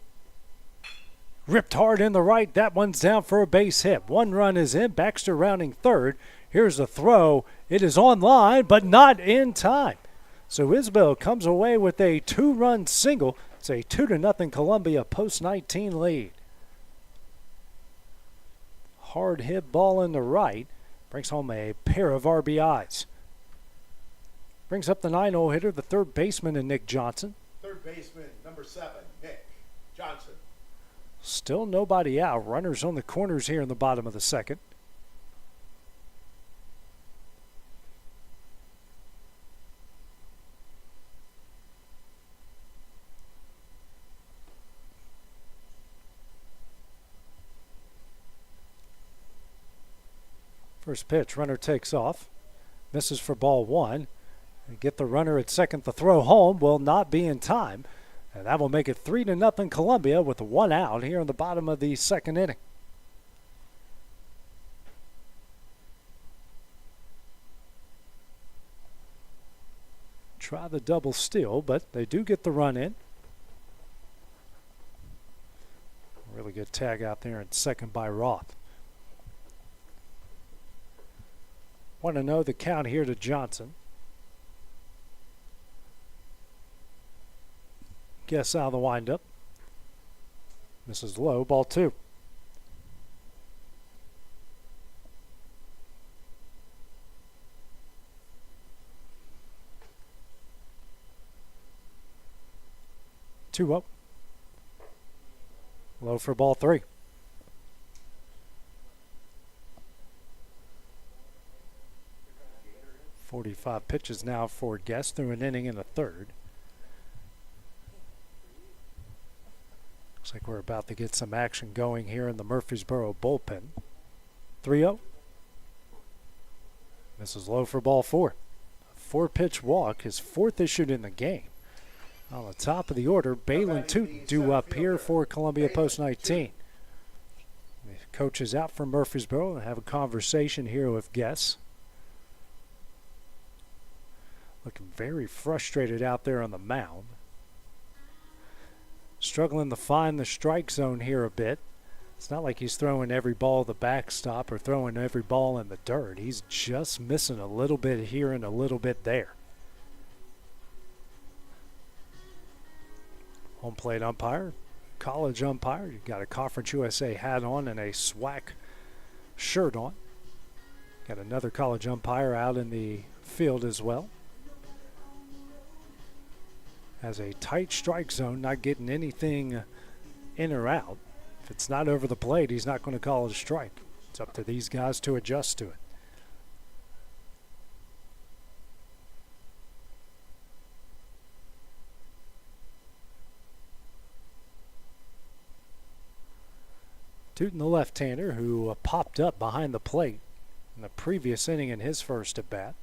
Ripped hard in the right. That one's down for a base hit. One run is in. Baxter rounding third. Here's the throw. It is on line, but not in time. So Isbell comes away with a 2-run single. It's a 2-0 Columbia post 19 lead. Hard hit ball in the right. Brings home a pair of RBIs. Brings up the 9-0 hitter, the third baseman, and Nick Johnson. Third baseman, number 7, Nick Johnson. Still nobody out. Runners on the corners here in the bottom of the second. First pitch, runner takes off. Misses for ball one. And get the runner at second. The throw home will not be in time. And that will make it 3-0 Columbia with one out here in the bottom of the second inning. Try the double steal, but they do get the run in. Really good tag out there in second by Roth. Want to know the count here to Johnson. Guess out of the windup. Misses low, ball two. Two up. Low for ball three. .45 pitches now for Guest through an inning and a third. Looks like we're about to get some action going here in the Murfreesboro bullpen. 3-0. Misses low for ball four. A 4-pitch walk, his fourth issued in the game. On the top of the order, Balin Tootin due up here for Columbia Post 19. The coach is out from Murfreesboro and have a conversation here with Guess. Looking very frustrated out there on the mound. Struggling to find the strike zone here a bit. It's not like he's throwing every ball the backstop or throwing every ball in the dirt. He's just missing a little bit here and a little bit there. Home plate umpire, college umpire. You've got a Conference USA hat on and a SWAC shirt on. Got another college umpire out in the field as well. Has a tight strike zone, not getting anything in or out. If it's not over the plate, he's not going to call it a strike. It's up to these guys to adjust to it. Tootin, the left-hander, who popped up behind the plate in the previous inning in his first at-bat.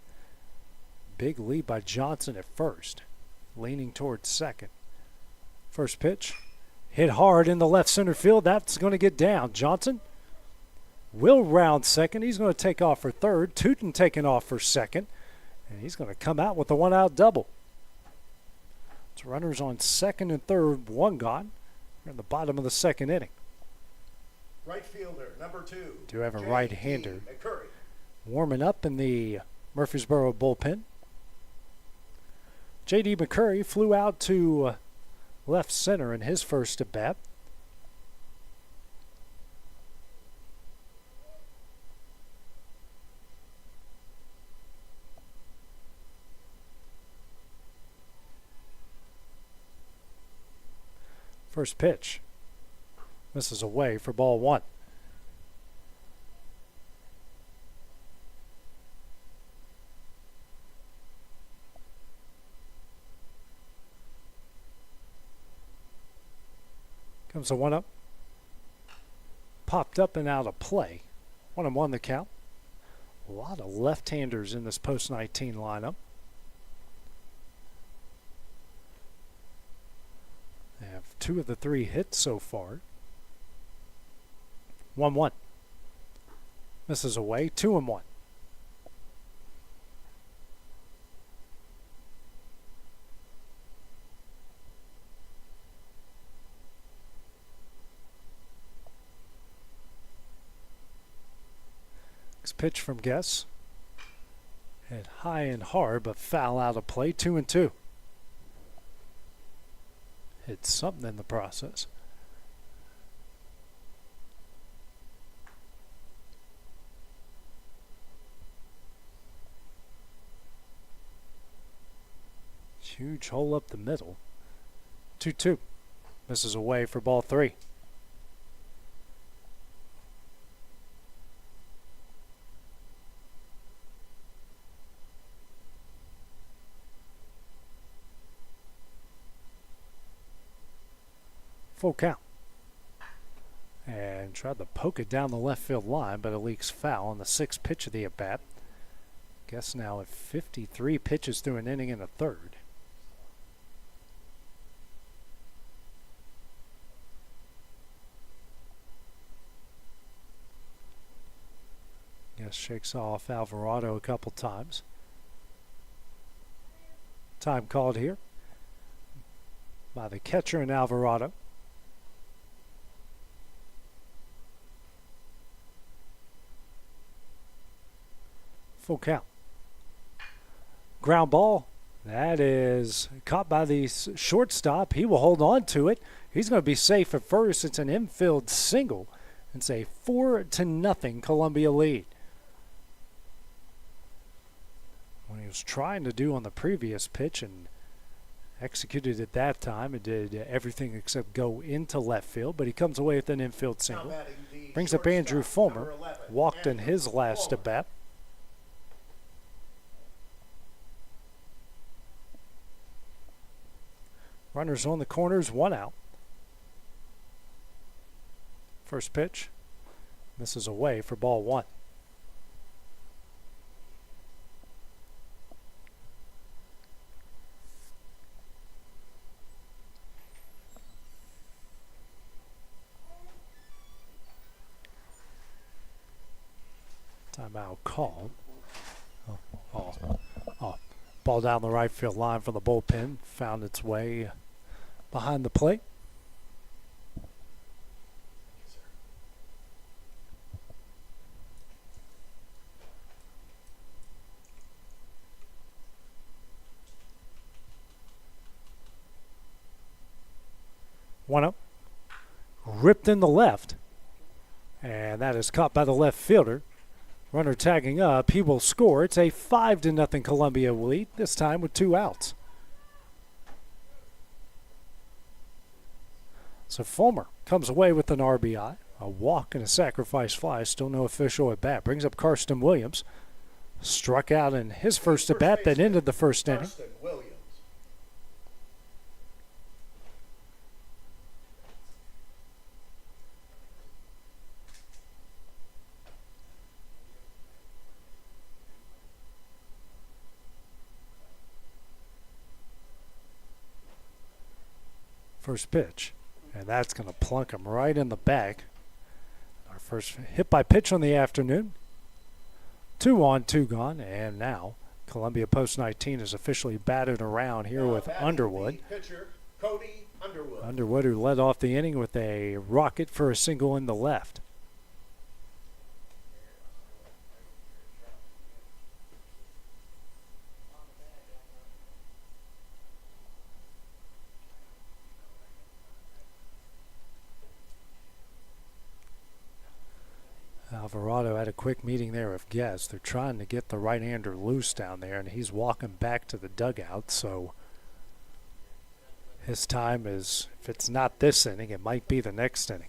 Big lead by Johnson at first, leaning towards second. First pitch, hit hard in the left center field. That's going to get down. Johnson will round second. He's going to take off for third. Tootin taking off for second. And he's going to come out with a one-out double. It's runners on second and third, one gone. We're in the bottom of the second inning. Right fielder, number 2. Do have a right-hander McCurry. warming up in the Murfreesboro bullpen. J.D. McCurry flew out to left center in his first at-bat. First pitch. Misses away for ball one. Comes a one up. Popped up and out of play. 1-1 the count. A lot of left-handers in this post 19 lineup. They have 2 of the 3 hits so far. 1-1. Misses away. 2-1. Next pitch from Guess. Hit high and hard, but foul out of play. 2-2. Hit something in the process. Huge hole up the middle. 2-2. Misses away for ball three. Full count. and tried to poke it down the left field line, but it leaks foul on the 6th pitch of the at-bat. Guess now at 53 pitches through an inning and a third. Guess shakes off Alvarado a couple times. Time called here by the catcher and Alvarado. Full count. Ground ball. That is caught by the shortstop. He will hold on to it. He's going to be safe at first. It's an infield single. It's a 4-0 Columbia lead. What he was trying to do on the previous pitch and executed it that time, it did everything except go into left field, but he comes away with an infield single. Brings up Andrew Fulmer, walked in his last at bat. Runners on the corners, 1 out. First pitch misses away for ball 1. Timeout called. Ball down the right field line from the bullpen. Found its way behind the plate. One up. Ripped in the left. And that is caught by the left fielder. Runner tagging up. He will score. It's a 5-0 Columbia lead, this time with 2 outs. So Fulmer comes away with an RBI, a walk and a sacrifice fly. Still no official at bat. Brings up Karsten Williams. Struck out in his first at bat that ended the first inning. First pitch, and that's going to plunk him right in the back. Our first hit by pitch on the afternoon. 2 on, 2 gone, and now Columbia Post 19 is officially batted around here with Underwood. Pitcher, Cody Underwood. Underwood, who led off the inning with a rocket for a single in the left. Alvarado had a quick meeting there with guests. They're trying to get the right-hander loose down there, and he's walking back to the dugout. So his time is, if it's not this inning, it might be the next inning.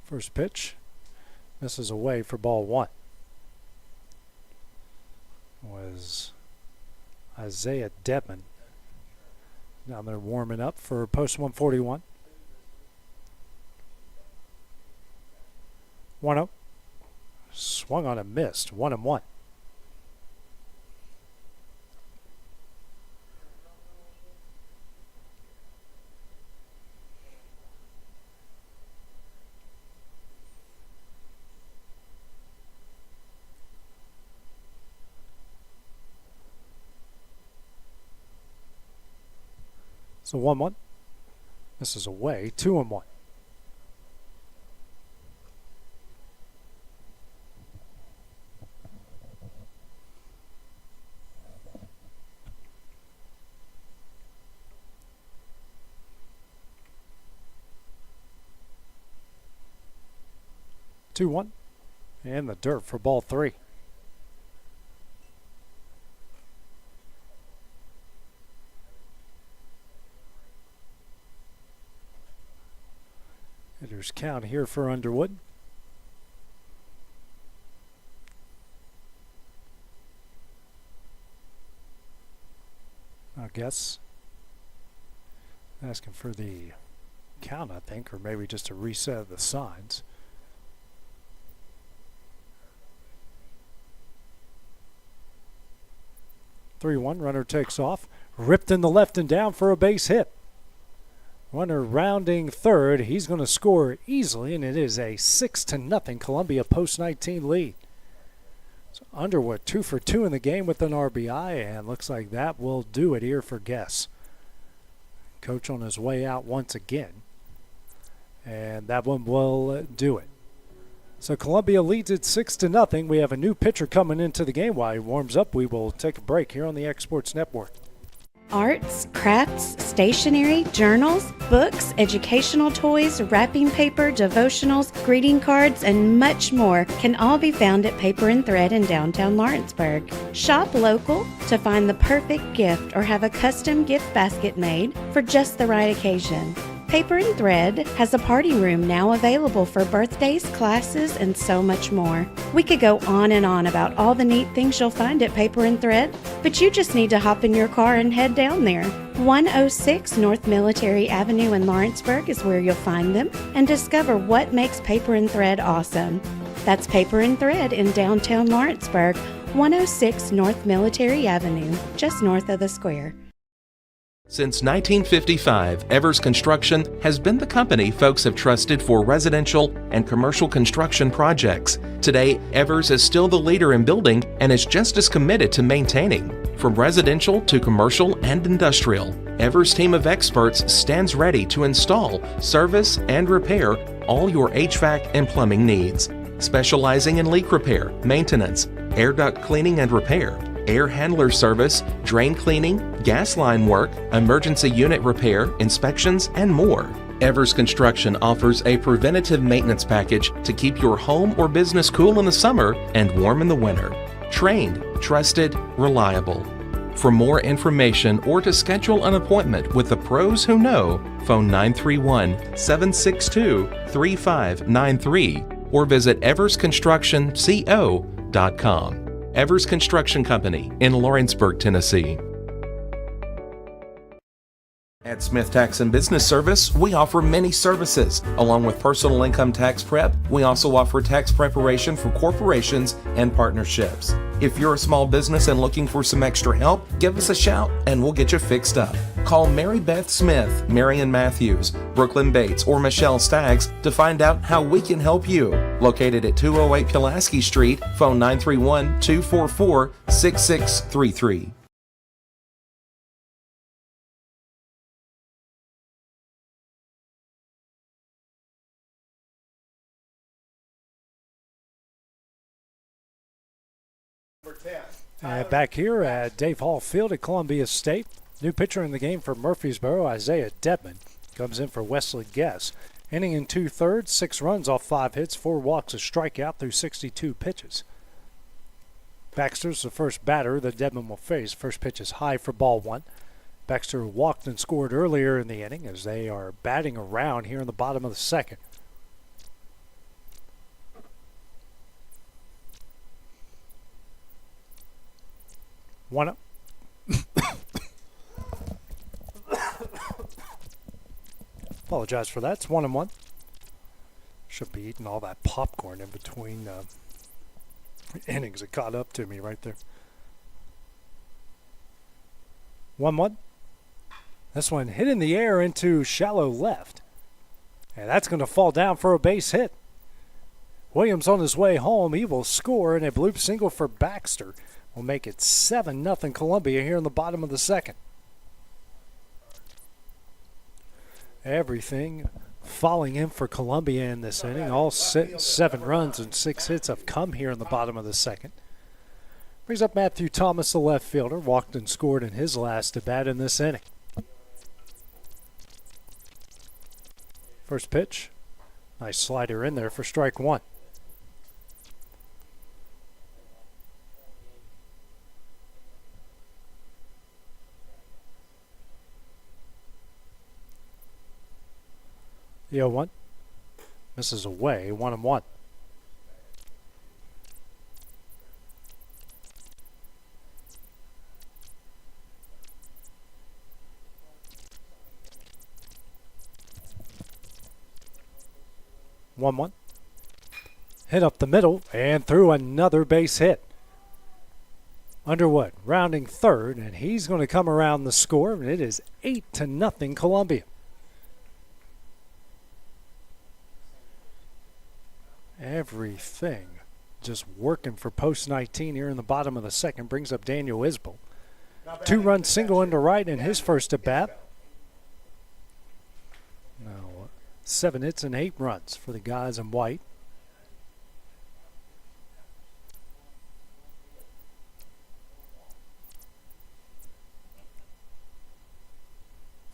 First pitch misses away for ball 1. Was Isaiah Dedman down there warming up for post 141. 1-0. Swung on and missed. 1-1. So 1-1. This is away. 2-1. And the dirt for ball 3. Hitters count here for Underwood. guess. Asking for the count, I think, or maybe just a reset of the signs. (3-1), runner takes off. Ripped in the left and down for a base hit. Runner rounding third. He's going to score easily, and it is a 6-0 Columbia post-19 lead. So Underwood 2 for 2 in the game with an RBI, and looks like that will do it here for Guess. Coach on his way out once again, and that one will do it. So Columbia leads it 6-0. We have a new pitcher coming into the game. While he warms up, we will take a break here on the X Sports Network. Arts, crafts, stationery, journals, books, educational toys, wrapping paper, devotionals, greeting cards, and much more can all be found at Paper and Thread in downtown Lawrenceburg. Shop local to find the perfect gift or have a custom gift basket made for just the right occasion. Paper and Thread has a party room now available for birthdays, classes, and so much more. We could go on and on about all the neat things you'll find at Paper and Thread, but you just need to hop in your car and head down there. 106 North Military Avenue in Lawrenceburg is where you'll find them and discover what makes Paper and Thread awesome. That's Paper and Thread in downtown Lawrenceburg, 106 North Military Avenue, just north of the square. Since 1955, Evers Construction has been the company folks have trusted for residential and commercial construction projects. Today, Evers is still the leader in building and is just as committed to maintaining. From residential to commercial and industrial, Evers' team of experts stands ready to install, service, and repair all your HVAC and plumbing needs. Specializing in leak repair, maintenance, air duct cleaning and repair, air handler service, drain cleaning, gas line work, emergency unit repair, inspections, and more. Evers Construction offers a preventative maintenance package to keep your home or business cool in the summer and warm in the winter. Trained, trusted, reliable. For more information or to schedule an appointment with the pros who know, phone 931-762-3593 or visit eversconstructionco.com. Evers Construction Company in Lawrenceburg, Tennessee. At Smith Tax and Business Service, we offer many services. Along with personal income tax prep, we also offer tax preparation for corporations and partnerships. If you're a small business and looking for some extra help, give us a shout and we'll get you fixed up. Call Mary Beth Smith, Marion Matthews, Brooklyn Bates, or Michelle Staggs to find out how we can help you. Located at 208 Pulaski Street, phone 931-244-6633. Back here at Dave Hall Field at Columbia State, new pitcher in the game for Murfreesboro, Isaiah Dedman, comes in for Wesley Guess. Inning in 2/3, 6 runs off 5 hits, 4 walks, a strikeout through 62 pitches. Baxter's the first batter that Dedman will face. First pitch is high for ball 1. Baxter walked and scored earlier in the inning as they are batting around here in the bottom of the second. One up. Apologize for that. It's 1-1. Should be eating all that popcorn in between innings. It caught up to me right there. 1-1. This one hit in the air into shallow left. And that's going to fall down for a base hit. Williams on his way home. He will score, and a bloop single for Baxter will make it 7-0 Columbia here in the bottom of the second. Everything falling in for Columbia in this inning. All 7 runs and 6 hits have come here in the bottom of the second. Brings up Matthew Thomas, the left fielder. Walked and scored in his last at bat in this inning. First pitch. Nice slider in there for strike 1. The 0-1 misses away, 1-1. 1-1. Hit up the middle and through another base hit. Underwood rounding third, and he's going to come around the score, and it is 8-0 Columbia. Everything just working for post 19 here in the bottom of the second. Brings up Daniel Isbell. 2-run single into right in his first at bat. Now 7 hits and 8 runs for the guys in white.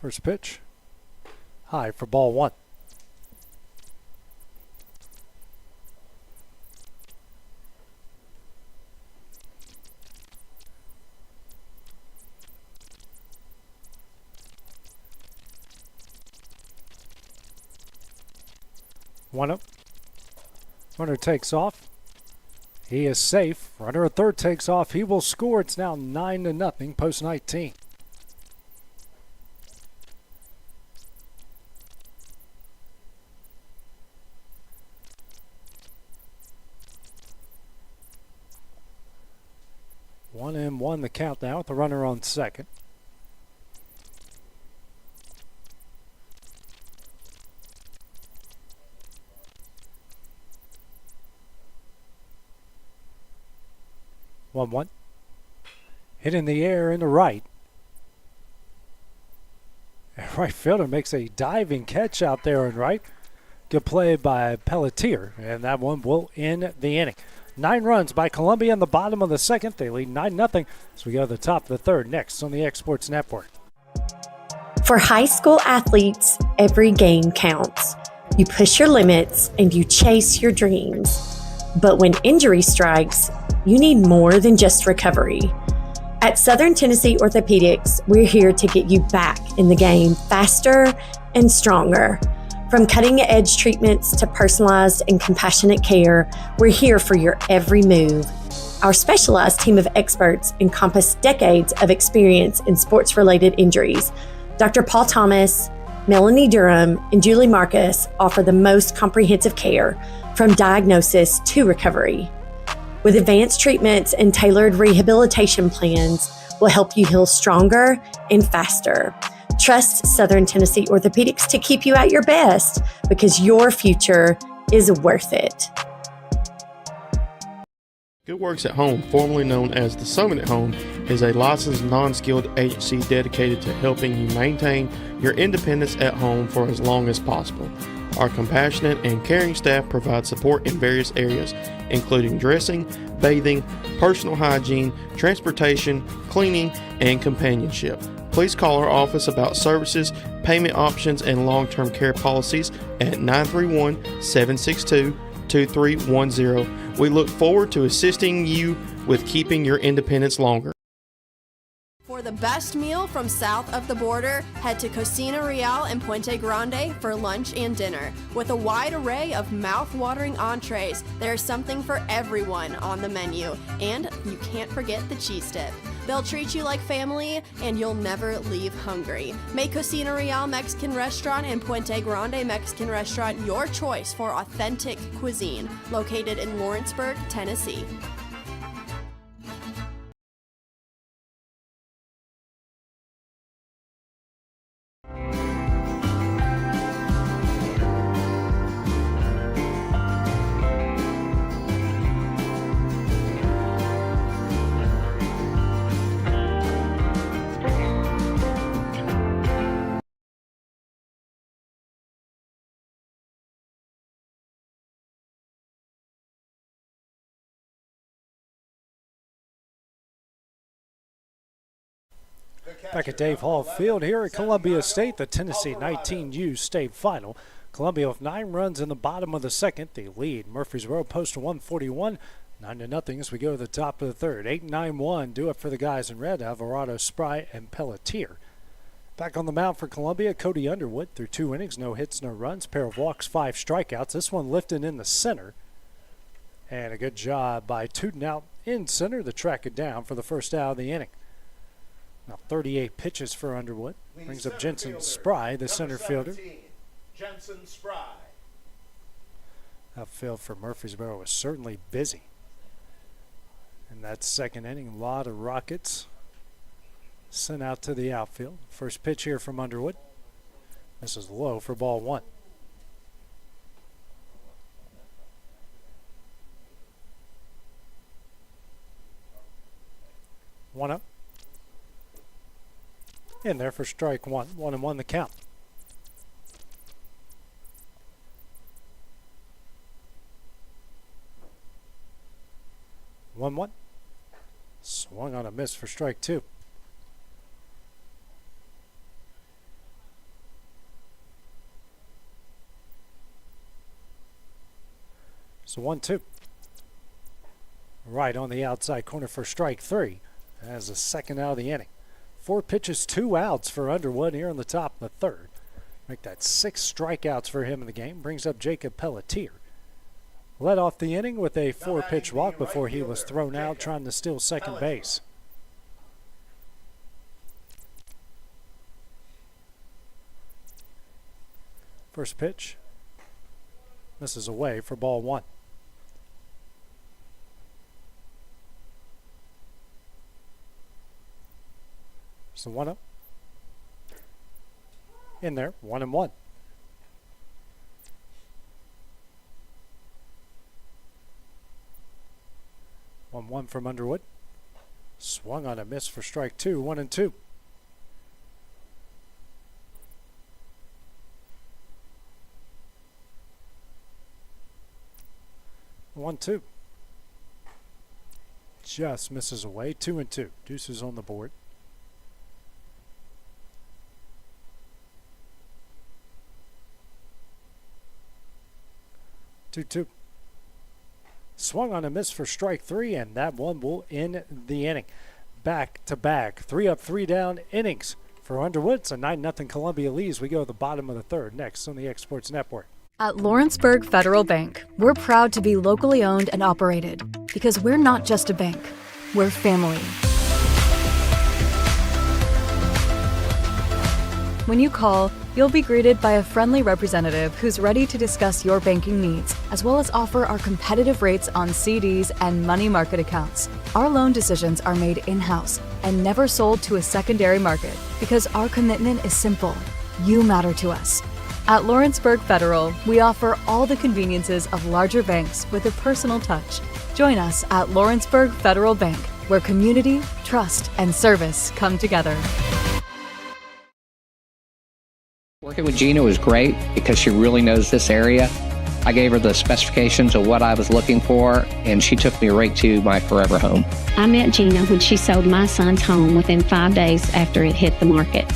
First pitch, high for ball 1. One up. Runner takes off. He is safe. Runner at third takes off. He will score. It's now 9-0 post 19. One and one the count now with the runner on second. 1-1. Hit in the air into right. And right fielder makes a diving catch out there in right. Good play by Pelletier, and that one will end the inning. 9 runs by Columbia in the bottom of the second. They lead 9-0 as we go to the top of the third next on the X Sports Network. For high school athletes, every game counts. You push your limits and you chase your dreams. But when injury strikes, you need more than just recovery. At Southern Tennessee Orthopedics, we're here to get you back in the game faster and stronger. From cutting-edge treatments to personalized and compassionate care, we're here for your every move. Our specialized team of experts encompass decades of experience in sports-related injuries. Dr. Paul Thomas, Melanie Durham, and Julie Marcus offer the most comprehensive care from diagnosis to recovery. With advanced treatments and tailored rehabilitation plans, we'll help you heal stronger and faster. Trust Southern Tennessee Orthopedics to keep you at your best because your future is worth it. Good Works at Home, formerly known as the Summit at Home, is a licensed non-skilled agency dedicated to helping you maintain your independence at home for as long as possible. Our compassionate and caring staff provide support in various areas, including dressing, bathing, personal hygiene, transportation, cleaning, and companionship. Please call our office about services, payment options, and long-term care policies at 931-762-2310. We look forward to assisting you with keeping your independence longer. For the best meal from south of the border, head to Cocina Real in Puente Grande for lunch and dinner. With a wide array of mouth-watering entrees, there's something for everyone on the menu. And you can't forget the cheese dip. They'll treat you like family, and you'll never leave hungry. Make Cocina Real Mexican Restaurant and Puente Grande Mexican Restaurant your choice for authentic cuisine, located in Lawrenceburg, Tennessee. Back at Dave Hall Field here at Columbia State, the Tennessee 19U state final. Columbia with 9 runs in the bottom of the second. They lead Murfreesboro post 141, 9-0 as we go to the top of the third. 8-9-1 do it for the guys in red, Alvarado, Spry, and Pelletier. Back on the mound for Columbia, Cody Underwood through 2 innings, no hits, no runs, pair of walks, 5 strikeouts. This one lifted in the center. And a good job by Tootin out in center to track it down for the first out of the inning. Now 38 pitches for Underwood. Brings up Jensen Spry, the center fielder. Jensen Spry. Outfield for Murfreesboro was certainly busy. In that second inning, a lot of rockets sent out to the outfield. First pitch here from Underwood. This is low for ball one. One up. In there for strike one. 1-1 the count. One. Swung on a miss for strike two. So 1-2. Right on the outside corner for strike three. As the second out of the inning. 4 pitches, 2 outs for Underwood here in the top of the third. Make that 6 strikeouts for him in the game. Brings up Jacob Pelletier. Led off the inning with a 4-pitch walk before he was thrown out trying to steal second base. First pitch. Misses away for ball one. So 1 up. In there, 1-1. One from Underwood. Swung on a miss for strike two. 1-2. One, two. Just misses away. 2-2. Deuces on the board. 2-2. Swung on a miss for strike three, and that one will end the inning. Back to back, 3 up, 3 down innings for Underwood. It's a 9-0 Columbia leads. We go to the bottom of the third next on the Exports Network. At Lawrenceburg Federal Bank, we're proud to be locally owned and operated because we're not just a bank, we're family. When you call, you'll be greeted by a friendly representative who's ready to discuss your banking needs, as well as offer our competitive rates on CDs and money market accounts. Our loan decisions are made in-house and never sold to a secondary market because our commitment is simple. You matter to us. At Lawrenceburg Federal, we offer all the conveniences of larger banks with a personal touch. Join us at Lawrenceburg Federal Bank, where community, trust, and service come together. Working with Gina was great because she really knows this area. I gave her the specifications of what I was looking for, and she took me right to my forever home. I met Gina when she sold my son's home within 5 days after it hit the market.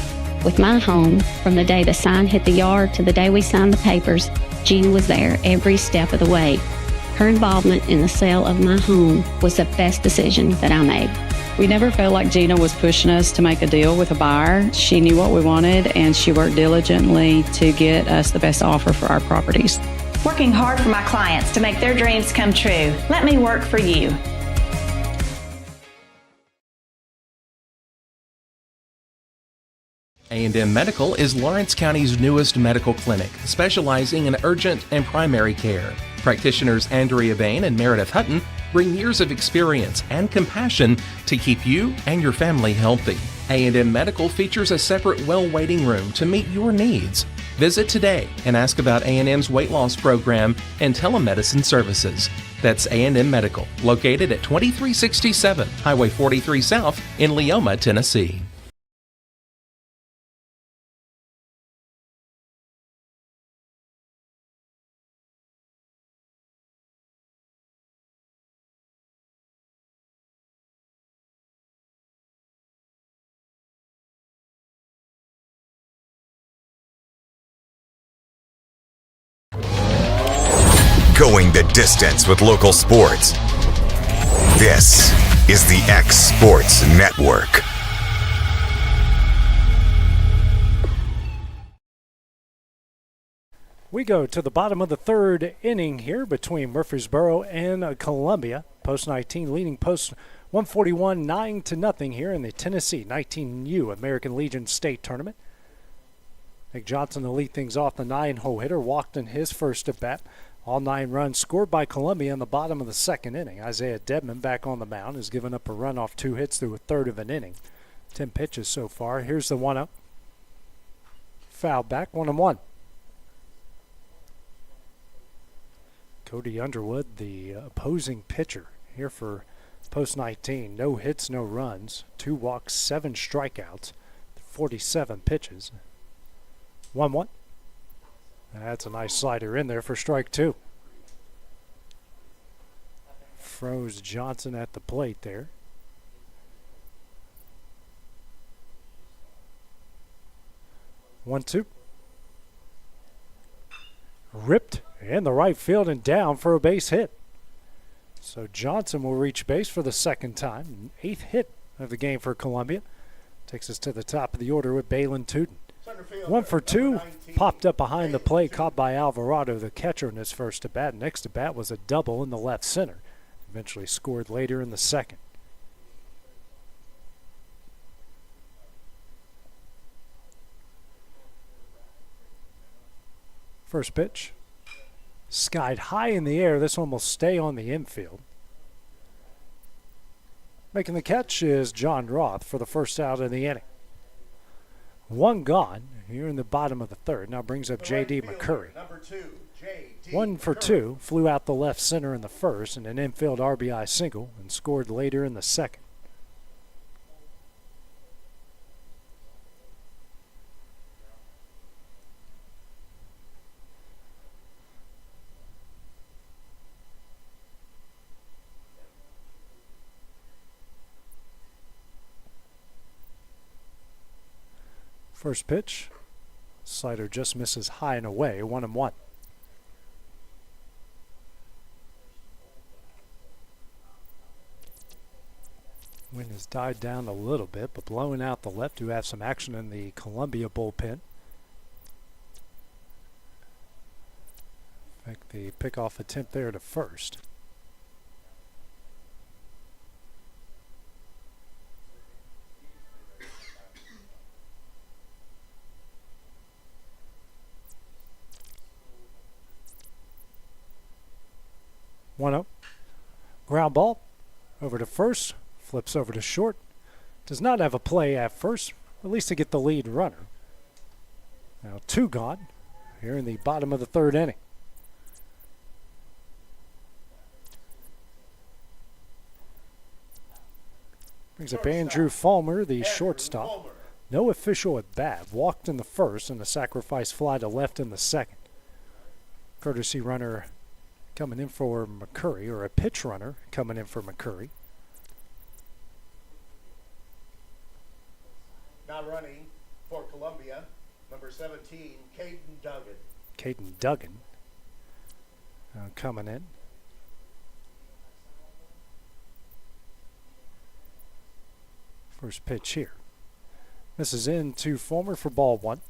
With my home, from the day the sign hit the yard to the day we signed the papers, Gina was there every step of the way. Her involvement in the sale of my home was the best decision that I made. We never felt like Gina was pushing us to make a deal with a buyer. She knew what we wanted, and she worked diligently to get us the best offer for our properties. Working hard for my clients to make their dreams come true. Let me work for you. A&M Medical is Lawrence County's newest medical clinic, specializing in urgent and primary care. Practitioners Andrea Bain and Meredith Hutton bring years of experience and compassion to keep you and your family healthy. A&M Medical features a separate well waiting room to meet your needs. Visit today and ask about A&M's weight loss program and telemedicine services. That's A&M Medical, located at 2367 Highway 43 South in Leoma, Tennessee. Going the distance with local sports. This is the X Sports Network. We go to the bottom of the third inning here between Murfreesboro and Columbia. Post 19 leading Post 141 9-0 here in the Tennessee 19U American Legion State Tournament. Nick Johnson to lead things off, the 9-hole hitter, walked in his first at bat. All 9 runs scored by Columbia in the bottom of the second inning. Isaiah Dedman back on the mound has given up a run off 2 hits through a third of an inning. 10 pitches so far. Here's the 1-0. Foul back, 1-1. Cody Underwood, the opposing pitcher here for post 19. No hits, no runs. 2 walks, 7 strikeouts, 47 pitches. 1-1. That's a nice slider in there for strike 2. Froze Johnson at the plate there. One, two. Ripped in the right field and down for a base hit. So Johnson will reach base for the second time. 8th hit of the game for Columbia. Takes us to the top of the order with Balin Tootin. 1 for 2. Popped up behind the plate, caught by Alvarado, the catcher, in his first at bat. Next at bat was a double in the left center. Eventually scored later in the second. First pitch. Skied high in the air. This one will stay on the infield. Making the catch is John Roth for the first out of the inning. 1 gone here in the bottom of the third. Now brings up J.D. McCurry. 1 for 2. Flew out the left center in the first and an infield RBI single and scored later in the second. First pitch, slider just misses high and away, 1-1. Wind has died down a little bit, but blowing out the left, who have some action in the Columbia bullpen. In fact, the pickoff attempt there to first. One up. Ground ball over to first. Flips over to short. Does not have a play at first, at least to get the lead runner. Now 2 gone here in the bottom of the third inning. Brings up Andrew Fulmer, the shortstop. No official at bat. Walked in the first and a sacrifice fly to left in the second. Courtesy runner coming in for McCurry, or a pitch runner coming in for McCurry. Now running for Columbia, number 17, Caden Duggan. Caden Duggan coming in. First pitch here. Misses in to Fulmer for ball 1.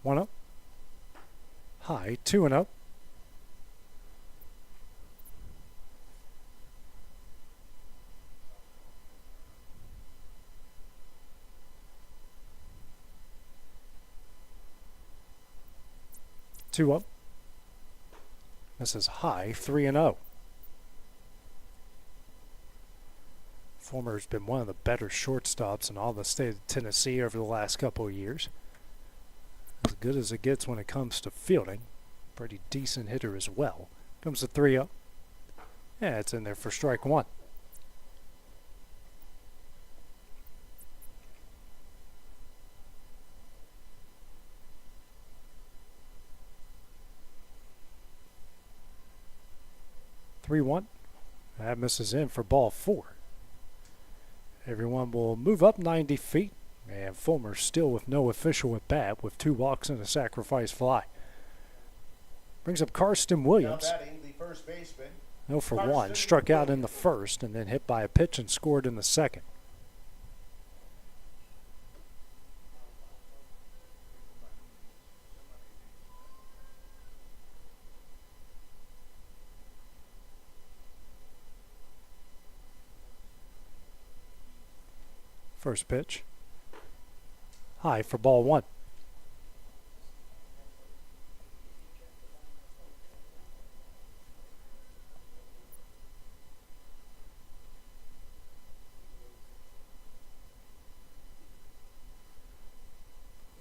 One up. High, 2-0. Two up. This is high, 3-0. Fulmer's been one of the better shortstops in all the state of Tennessee over the last couple of years. As good as it gets when it comes to fielding. Pretty decent hitter as well. Comes to 3-0. Yeah, it's in there for strike 1. That misses in for ball 4. Everyone will move up 90 feet. And Fulmer still with no official at bat with 2 walks and a sacrifice fly. Brings up Karsten Williams. Now batting, the first baseman. 0 for 1. Struck out in the first and then hit by a pitch and scored in the second. First pitch. High for ball one.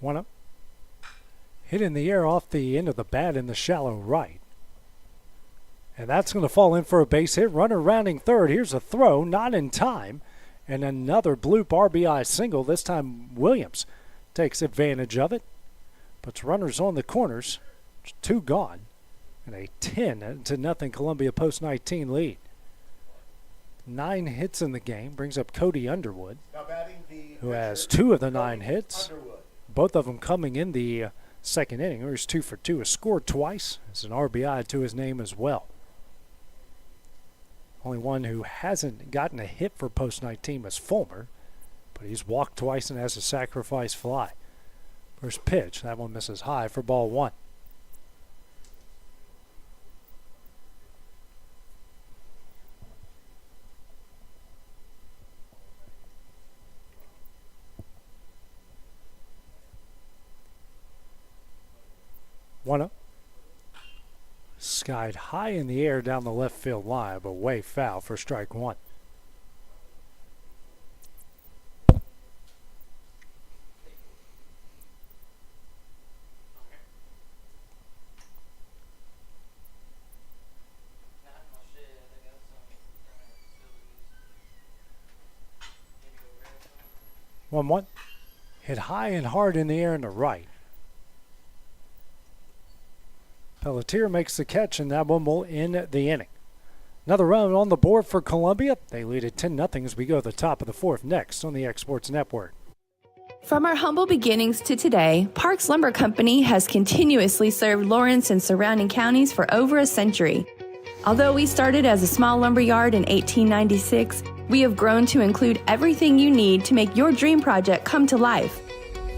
One up. Hit in the air off the end of the bat in the shallow right. And that's going to fall in for a base hit. Runner rounding third. Here's a throw, not in time. And another bloop RBI single. This time Williams takes advantage of it. Puts runners on the corners. 2 gone. And a 10-0 Columbia Post 19 lead. 9 hits in the game. Brings up Cody Underwood, who has 2 of the 9 hits. Both of them coming in the second inning. He's 2 for 2. Has scored twice. Has an RBI to his name as well. Only one who hasn't gotten a hit for Post 19 is Fulmer, but he's walked twice and has a sacrifice fly. First pitch, that one misses high for ball one. One up. Skied high in the air down the left field line, but way foul for strike one. One. Hit high and hard in the air in the right. Pelletier makes the catch, and that one will end the inning. Another run on the board for Columbia. They lead at 10-0 as we go to the top of the fourth next on the Exports Network. From our humble beginnings to today, Parks Lumber Company has continuously served Lawrence and surrounding counties for over a century. Although we started as a small lumber yard in 1896, we have grown to include everything you need to make your dream project come to life.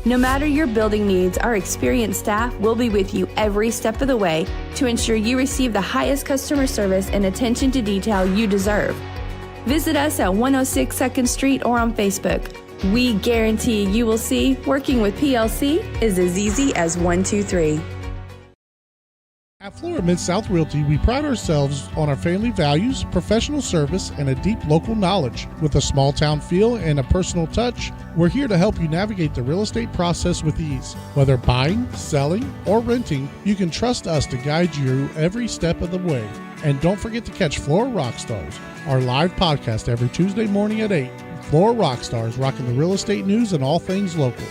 No matter your building needs, our experienced staff will be with you every step of the way to ensure you receive the highest customer service and attention to detail you deserve. Visit us at 106 2nd Street or on Facebook. We guarantee you will see working with PLC is as easy as 1, 2, 3. At Florida Mid-South Realty, we pride ourselves on our family values, professional service, and a deep local knowledge. With a small town feel and a personal touch, we're here to help you navigate the real estate process with ease. Whether buying, selling, or renting, you can trust us to guide you every step of the way. And don't forget to catch Florida Rockstars, our live podcast every Tuesday morning at 8. Florida Rockstars, rocking the real estate news and all things local.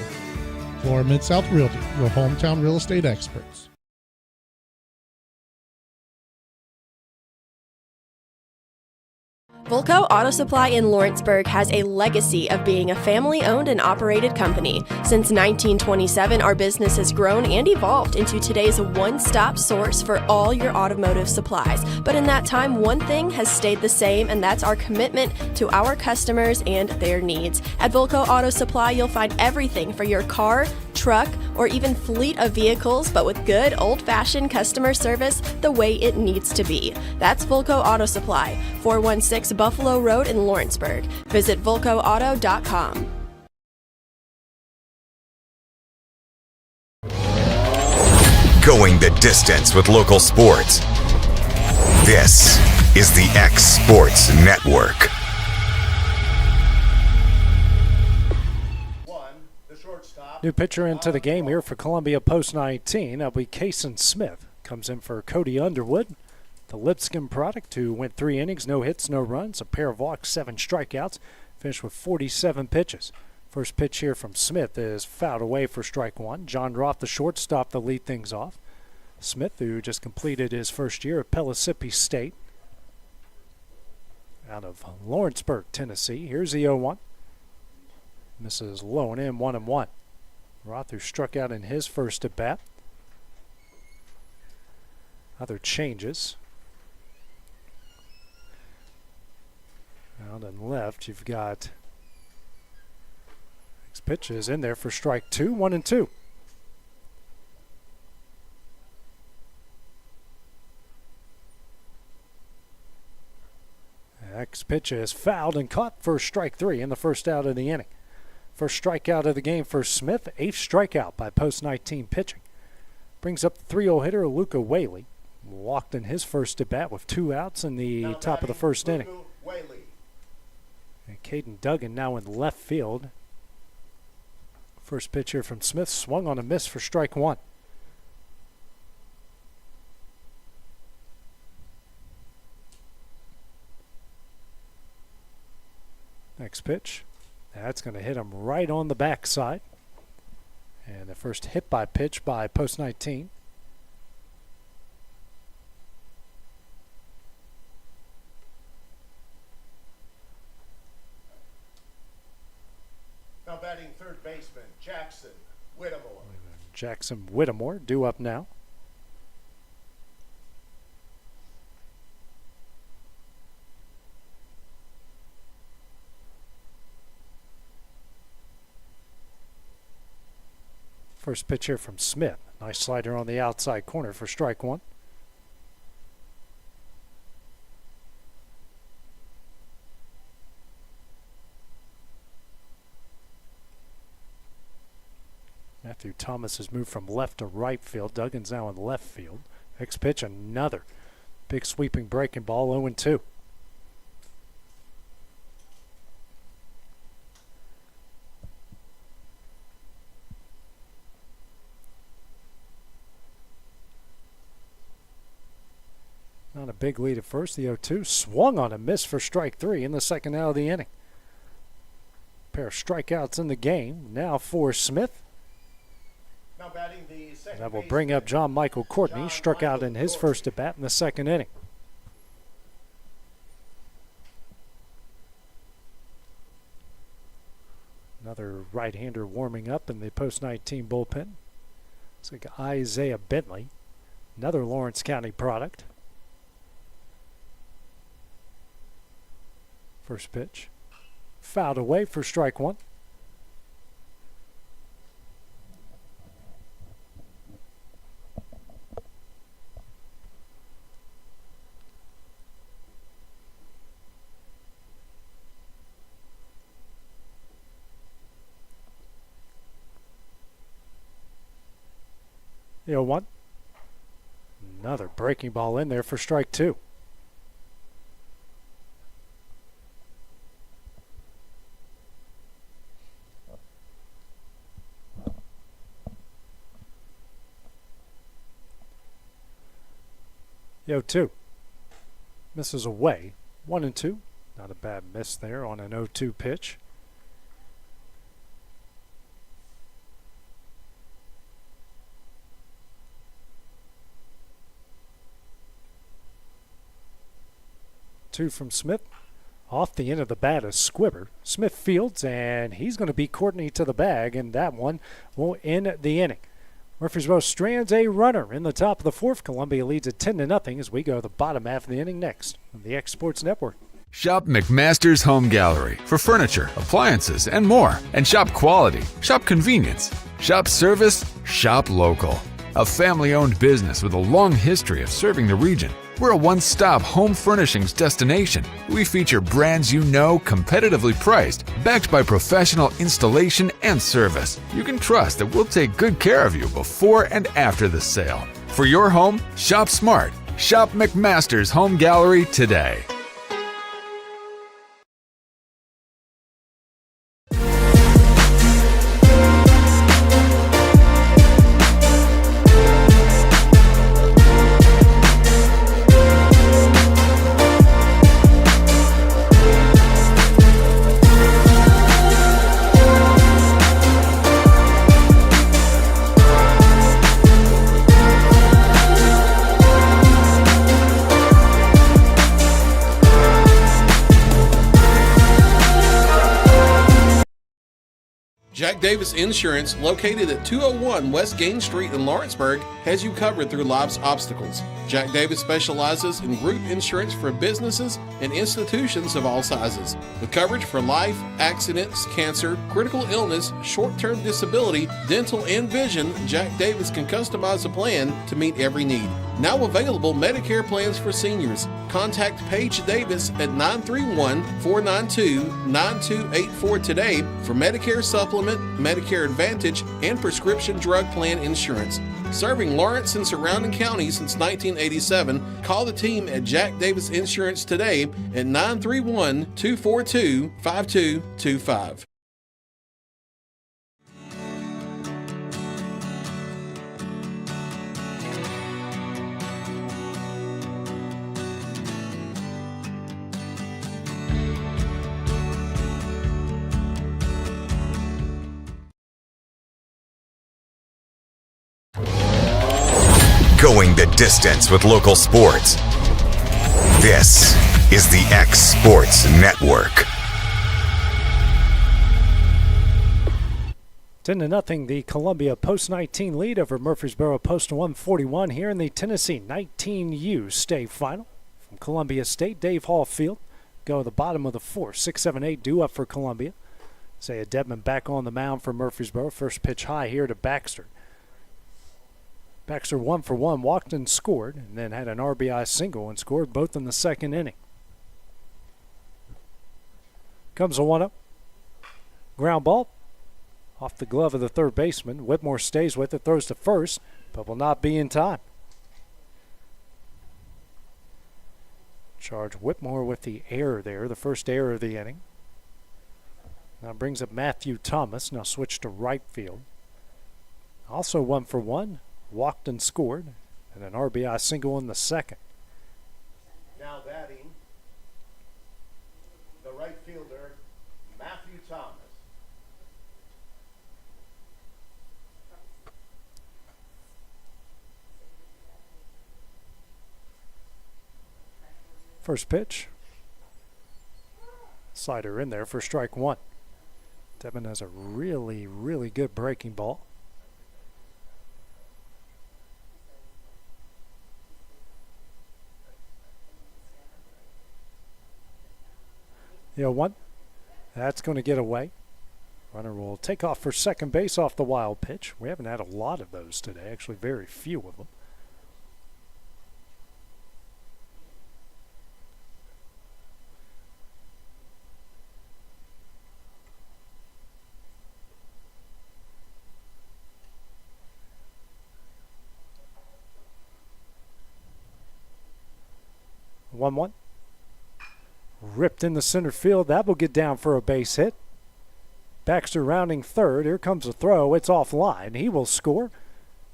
Florida Mid-South Realty, your hometown real estate experts. Volco Auto Supply in Lawrenceburg has a legacy of being a family-owned and operated company. Since 1927, our business has grown and evolved into today's one-stop source for all your automotive supplies. But in that time, one thing has stayed the same, and that's our commitment to our customers and their needs. At Volco Auto Supply, you'll find everything for your car, truck, or even fleet of vehicles, but with good old-fashioned customer service the way it needs to be. That's Volco Auto Supply, 416 Buffalo Road in Lawrenceburg. Visit VolcoAuto.com. Going the distance with local sports. This is the X Sports Network. New pitcher into the game here for Columbia Post 19. That'll be Kason Smith. Comes in for Cody Underwood, the Lipscomb product, who went 3 innings, no hits, no runs, a pair of walks, 7 strikeouts, finished with 47 pitches. First pitch here from Smith is fouled away for strike one. John Roth, the shortstop, to lead things off. Smith, who just completed his first year at Pellissippi State out of Lawrenceburg, Tennessee. Here's the 0-1. Misses low and in, 1-1. Roth, who struck out in his first at bat. Other changes. Out and left, you've got next pitch is in there for strike two, 1-2. Next pitch is fouled and caught for strike three in the first out of the inning. First strikeout of the game for Smith, 8th strikeout by post 19 pitching. Brings up the 3-0 hitter, Luca Whaley. Walked in his first at bat with 2 outs in the top of the first inning. And Caden Duggan now in left field. First pitch here from Smith, swung on a miss for strike 1. Next pitch. That's going to hit him right on the backside. And the first hit by pitch by post 19. Now batting third baseman, Jackson Whittemore. Jackson Whittemore due up now. First pitch here from Smith. Nice slider on the outside corner for strike 1. Matthew Thomas has moved from left to right field. Duggan's now in left field. Next pitch, another big sweeping breaking ball, 0-2. Not a big lead at first. The 0-2 swung on a miss for strike 3 in the second out of the inning. Pair of strikeouts in the game. Now for Smith. Now batting the second That will bring up John Michael Courtney. Struck out in his first at bat in the second inning. Another right-hander warming up in the post-19 bullpen. It's like Isaiah Bentley, another Lawrence County product. First pitch. Fouled away for strike 1. The 0-1. Another breaking ball in there for strike 2. The 0-2. Misses away. 1-2. Not a bad miss there on an 0-2 pitch. Two from Smith. Off the end of the bat is Squibber. Smith fields, and he's going to beat Courtney to the bag, and that one will end the inning. Murfreesboro strands a runner in the top of the 4th. Columbia leads at 10-0 as we go to the bottom half of the inning next on the X Sports Network. Shop McMaster's Home Gallery for furniture, appliances, and more. And shop quality, shop convenience, shop service, shop local. A family-owned business with a long history of serving the region. We're a one-stop home furnishings destination. We feature brands you know, competitively priced, backed by professional installation and service. You can trust that we'll take good care of you before and after the sale. For your home, shop smart. Shop McMaster's Home Gallery today. Jack Davis Insurance, located at 201 West Gain Street in Lawrenceburg, has you covered through life's obstacles. Jack Davis specializes in group insurance for businesses and institutions of all sizes. With coverage for life, accidents, cancer, critical illness, short-term disability, dental, and vision, Jack Davis can customize a plan to meet every need. Now available Medicare plans for seniors. Contact Paige Davis at 931-492-9284 today for Medicare Supplement, Medicare Advantage, and prescription drug plan insurance. Serving Lawrence and surrounding counties since 1987, call the team at Jack Davis Insurance today at 931-242-5225. Going the distance with local sports. This is the X Sports Network. 10-0, the Columbia Post-19 lead over Murfreesboro Post-141 here in the Tennessee 19U state final. From Columbia State, Dave Hall Field. Go to the bottom of the fourth. 6-7-8 due up for Columbia. Isaiah Dedman back on the mound for Murfreesboro. First pitch high here to Baxter. Baxter 1 for 1, walked and scored, and then had an RBI single and scored both in the second inning. Comes a 1-up. Ground ball off the glove of the third baseman. Whitmore stays with it, throws to first, but will not be in time. Charge Whitmore with the error there, the first error of the inning. Now brings up Matthew Thomas, now switch to right field. Also 1 for 1. Walked and scored, and an RBI single in the second. Now batting, the right fielder, Matthew Thomas. First pitch. Slider in there for strike one. Devin has a really, really good breaking ball. The 0-1. That's going to get away. Runner will take off for second base off the wild pitch. We haven't had a lot of those today, actually very few of them. One. Ripped in the center field. That will get down for a base hit. Baxter rounding third. Here comes a throw. It's offline. He will score.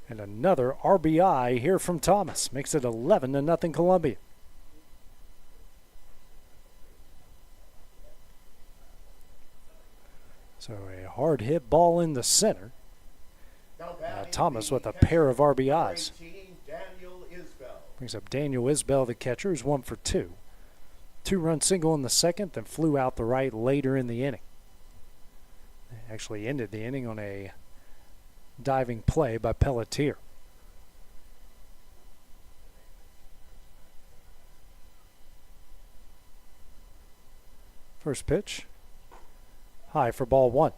And another RBI here from Thomas. Makes it 11-0 Columbia. So a hard hit ball in the center. Thomas with a pair of RBIs. Brings up Daniel Isbell, the catcher, who's 1 for 2. 2-run single in the second, then flew out the right later in the inning. Actually ended the inning on a diving play by Pelletier. First pitch, high for ball one.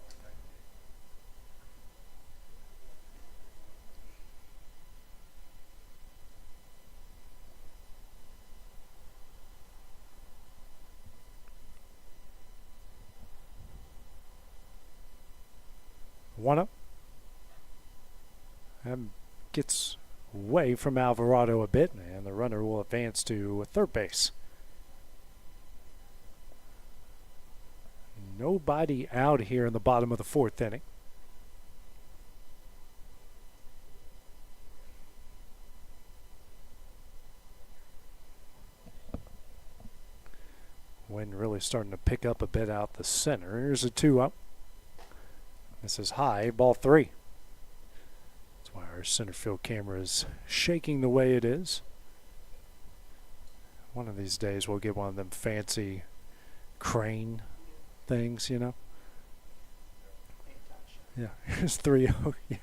One up. And gets away from Alvarado a bit, and the runner will advance to third base. Nobody out here in the bottom of the fourth inning. Wind really starting to pick up a bit out the center. Here's a 2-up. This is high, ball 3. That's why our center field camera is shaking the way it is. One of these days we'll get one of them fancy crane things, you know. Yeah, here's 3-0. Yeah.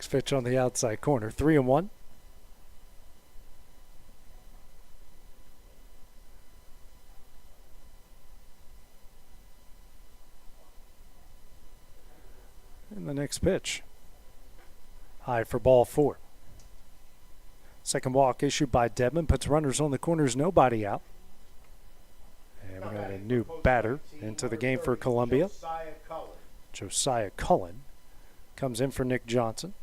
Pitch on the outside corner. 3-1. And the next pitch. High for ball 4. Second walk issued by Dedman. Puts runners on the corners, nobody out. And we got a new batter into the game for Columbia. Josiah Cullen comes in for Nick Johnson.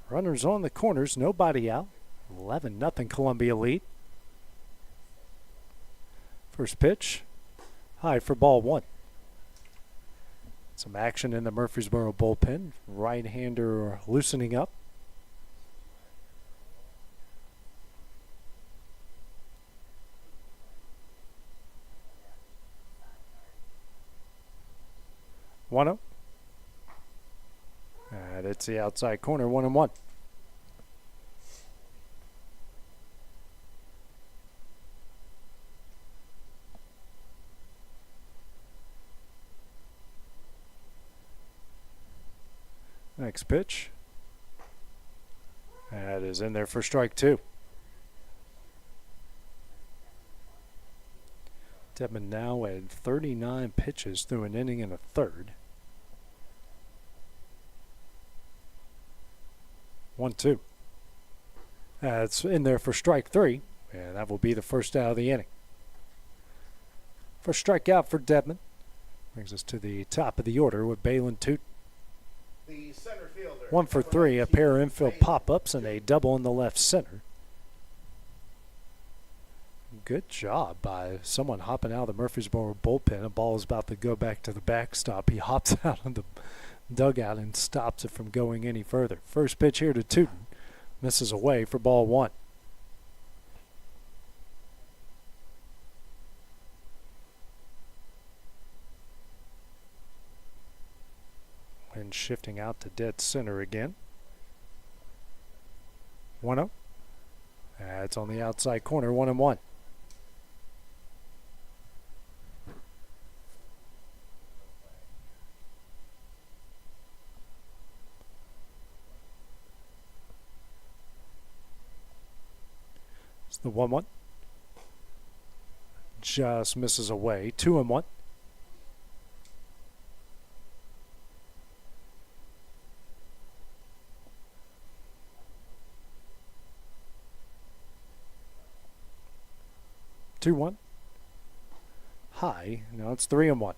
Runners on the corners, nobody out. 11-0 Columbia lead. First pitch, high for ball 1. Some action in the Murfreesboro bullpen. Right-hander loosening up. One-oh. And it's the outside corner, 1-1. Next pitch. That is in there for strike 2. Dedman now at 39 pitches through an inning and a third. 1-2. That's in there for strike 3, and that will be the first out of the inning. First strikeout for Dedman. Brings us to the top of the order with Balin Tootin. The center fielder. 1 for 3, a pair of infield pop-ups and a double in the left center. Good job by someone hopping out of the Murfreesboro bullpen. A ball is about to go back to the backstop. He hops out of the dugout and stops it from going any further. First pitch here to Tootin. Misses away for ball 1. And shifting out to dead center again. 1-0. That's on the outside corner, 1-1. It's the 1-1. Just misses away, 2-1. Two one. High. Now it's 3-1.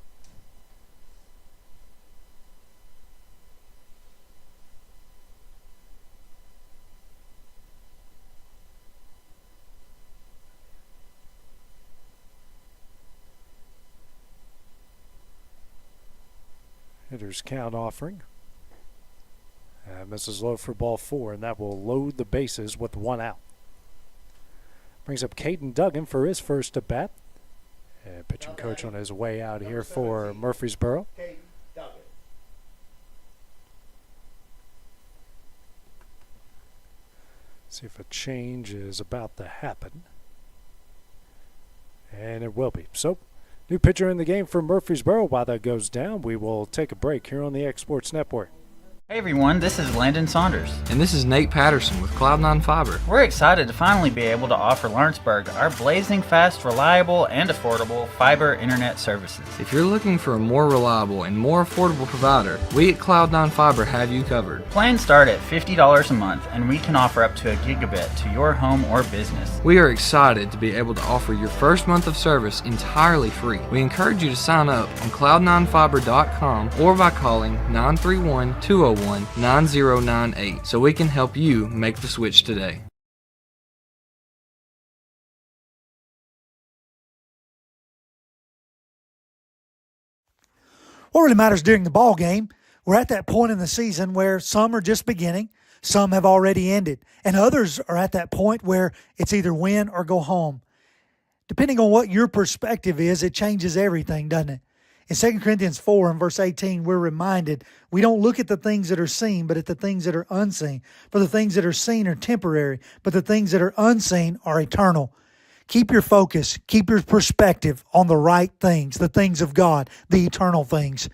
Hitter's count offering. Misses low for ball 4, and that will load the bases with 1 out. Brings up Caden Duggan for his first at bat. And pitching coach on his way out here for Murfreesboro. See if a change is about to happen. And it will be. So, new pitcher in the game for Murfreesboro. While that goes down, we will take a break here on the X Sports Network. Hey everyone, this is Landon Saunders. And this is Nate Patterson with Cloud9 Fiber. We're excited to finally be able to offer Lawrenceburg our blazing fast, reliable, and affordable fiber internet services. If you're looking for a more reliable and more affordable provider, we at Cloud9 Fiber have you covered. Plans start at $50 a month, and we can offer up to a gigabit to your home or business. We are excited to be able to offer your first month of service entirely free. We encourage you to sign up on cloud9fiber.com or by calling 931-201-9098 so we can help you make the switch today. What really matters during the ball game, we're at that point in the season where some are just beginning, some have already ended, and others are at that point where it's either win or go home. Depending on what your perspective is, it changes everything, doesn't it? In 2 Corinthians 4 and verse 18, we're reminded we don't look at the things that are seen, but at the things that are unseen. For the things that are seen are temporary, but the things that are unseen are eternal. Keep your focus, keep your perspective on the right things, the things of God, the eternal things.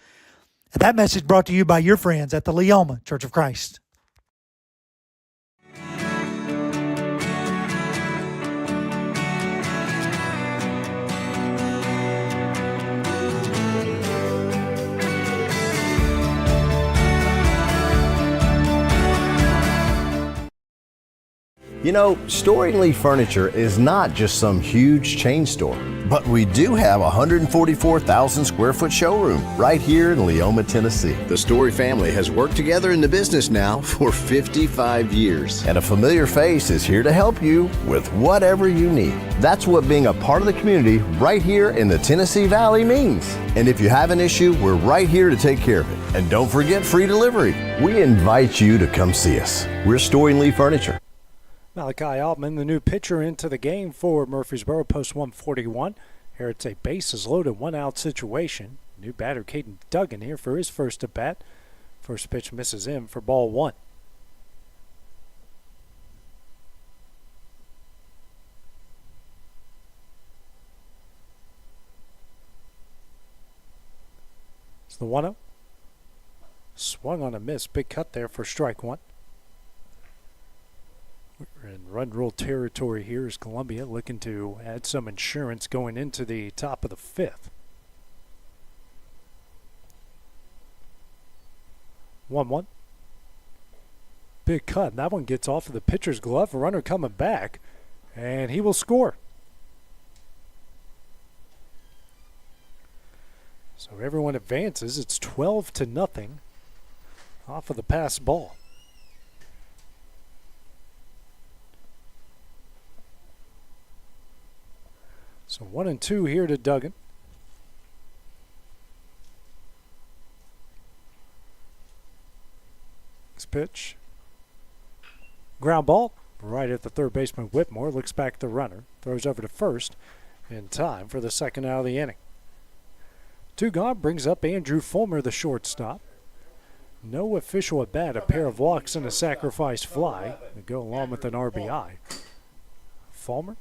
And that message brought to you by your friends at the Leoma Church of Christ. You know, Storing Lee Furniture is not just some huge chain store, but we do have a 144,000 square foot showroom right here in Leoma, Tennessee. The Story family has worked together in the business now for 55 years. And a familiar face is here to help you with whatever you need. That's what being a part of the community right here in the Tennessee Valley means. And if you have an issue, we're right here to take care of it. And don't forget free delivery. We invite you to come see us. We're Storing Lee Furniture. Malachi Altman, the new pitcher, into the game for Murfreesboro, post 141. Here it's a bases loaded, 1-out situation. New batter Caden Duggan here for his first at bat. First pitch misses him for ball 1. It's the 1-0. Swung on a miss. Big cut there for strike 1. We're in run rule territory here as Columbia looking to add some insurance going into the top of the 5th. 1-1. Big cut. That one gets off of the pitcher's glove. Runner coming back, and he will score. So everyone advances. It's 12-0 off of the pass ball. So 1-2 here to Duggan. Next pitch. Ground ball right at the third baseman Whitmore. Looks back at the runner. Throws over to first in time for the second out of the inning. 2 gone brings up Andrew Fulmer, the shortstop. No official at bat. A pair of walks and a sacrifice fly to go along with an RBI. Fulmer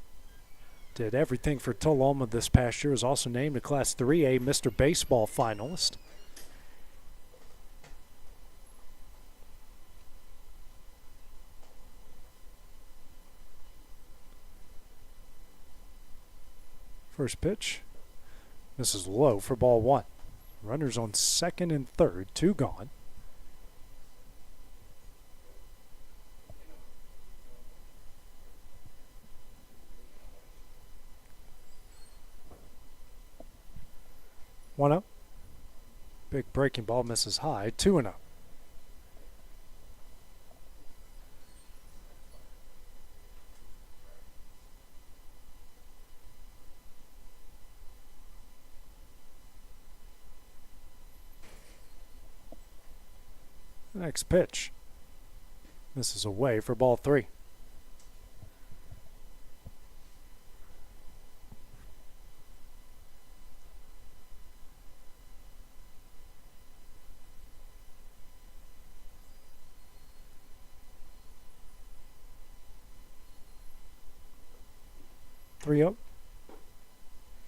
did everything for Tullahoma this past year. Was also named a Class 3A Mr. Baseball finalist. First pitch. This is low for ball 1. Runners on second and third. 2 gone. One up. Big breaking ball misses high. 2-0. Next pitch. This is away for ball 3.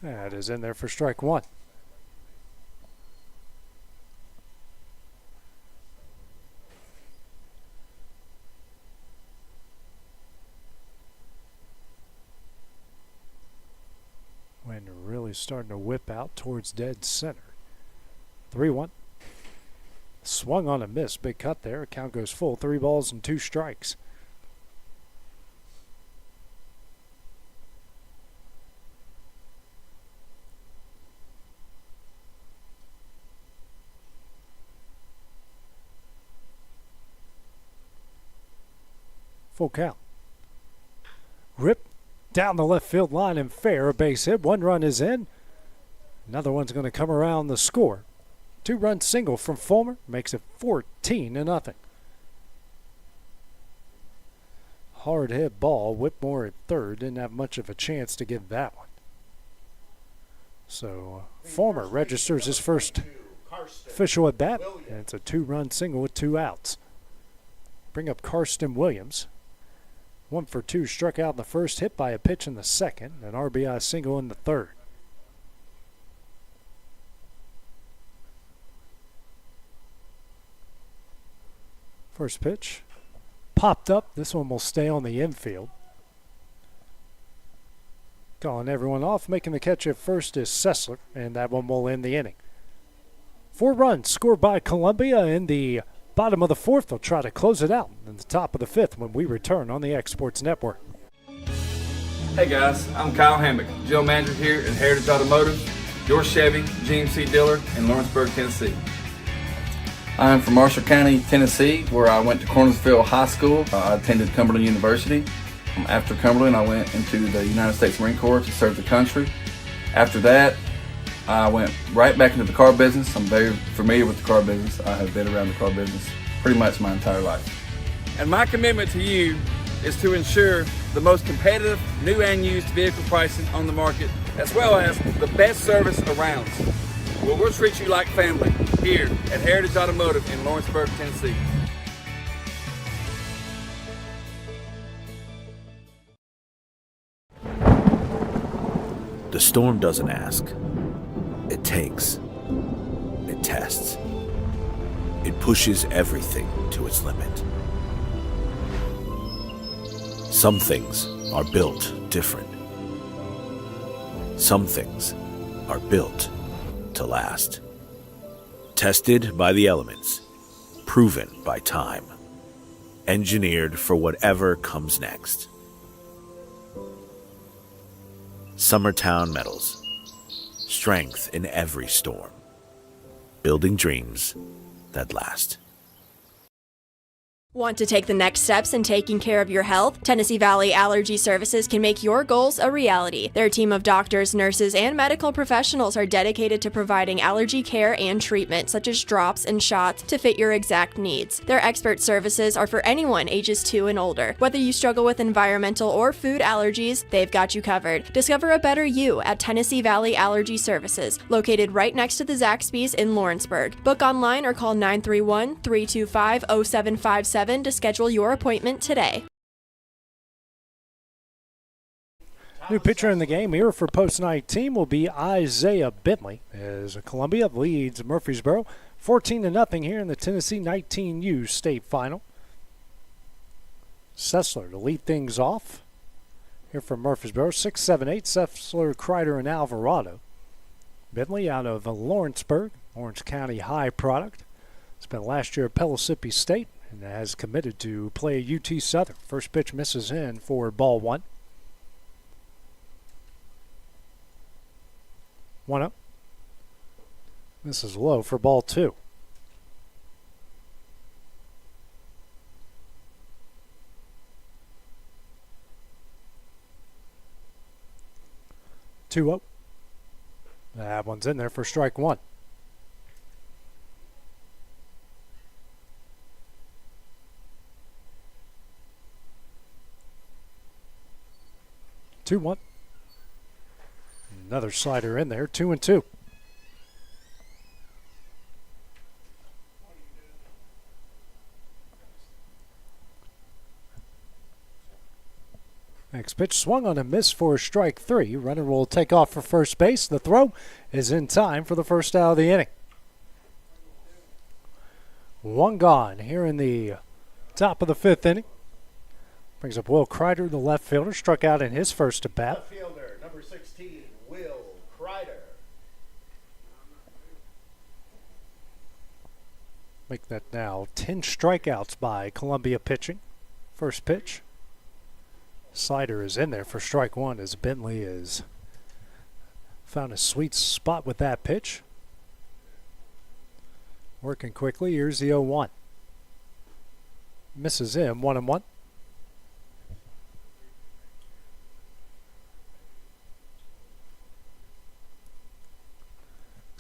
That is in there for strike 1. Wind really starting to whip out towards dead center. 3-1. Swung on a miss. Big cut there. Count goes full. 3 balls and 2 strikes. Full count. Rip down the left field line and fair. A base hit. 1 run is in. Another one's going to come around the score. 2-run single from Fulmer makes it 14-0. Hard hit ball. Whitmore at third. Didn't have much of a chance to get that one. So Fulmer registers his first official at bat. And it's a 2-run single with 2 outs. Bring up Karsten Williams. 1 for 2, struck out in the first, hit by a pitch in the second, an RBI single in the third. First pitch popped up. This one will stay on the infield. Calling everyone off. Making the catch at first is Sessler, and that one will end the inning. 4 runs scored by Columbia in the Bottom of the fourth, they'll try to close it out in the top of the fifth when we return on the Exports Network. Hey guys, I'm Kyle Hammock, General Manager here at Heritage Automotive, your Chevy GMC dealer in Lawrenceburg, Tennessee. I'm from Marshall County, Tennessee, where I went to Cornersville High School. I attended Cumberland University. After Cumberland, I went into the United States Marine Corps to serve the country. After that, I went right back into the car business. I'm very familiar with the car business. I have been around the car business pretty much my entire life. And my commitment to you is to ensure the most competitive new and used vehicle pricing on the market, as well as the best service around. Well, we'll treat you like family here at Heritage Automotive in Lawrenceburg, Tennessee. The storm doesn't ask. It takes. It tests. It pushes everything to its limit. Some things are built different. Some things are built to last. Tested by the elements, proven by time, engineered for whatever comes next. Summertown Metals. Strength in every storm. Building dreams that last. Want to take the next steps in taking care of your health? Tennessee Valley Allergy Services can make your goals a reality. Their team of doctors, nurses, and medical professionals are dedicated to providing allergy care and treatment, such as drops and shots, to fit your exact needs. Their expert services are for anyone ages 2 and older. Whether you struggle with environmental or food allergies, they've got you covered. Discover a better you at Tennessee Valley Allergy Services, located right next to the Zaxby's in Lawrenceburg. Book online or call 931-325-0757 to schedule your appointment today. New pitcher in the game here for Post 19 will be Isaiah Bentley as Columbia leads Murfreesboro 14-0 here in the Tennessee 19U state final. Sessler to lead things off here from Murfreesboro, 6-7-8, Sessler, Kreider, and Alvarado. Bentley out of Lawrenceburg, Orange County High product. Spent last year at Pellissippi State and has committed to play UT Southern. First pitch misses in for ball one. 1-0. This is low for ball two. Two-0. That one's in there for strike one. Two one. Another slider in there. 2-2. Next pitch swung on a miss for strike three. Runner will take off for first base. The throw is in time for the first out of the inning. One gone here in the top of the fifth inning. Brings up Will Kreider, the left fielder, struck out in his first at bat. Left fielder, number 16, Will Kreider. Make that now 10 strikeouts by Columbia pitching. First pitch. Slider is in there for strike one as Bentley has found a sweet spot with that pitch. Working quickly. Here's the 0-1. Misses him 1-1.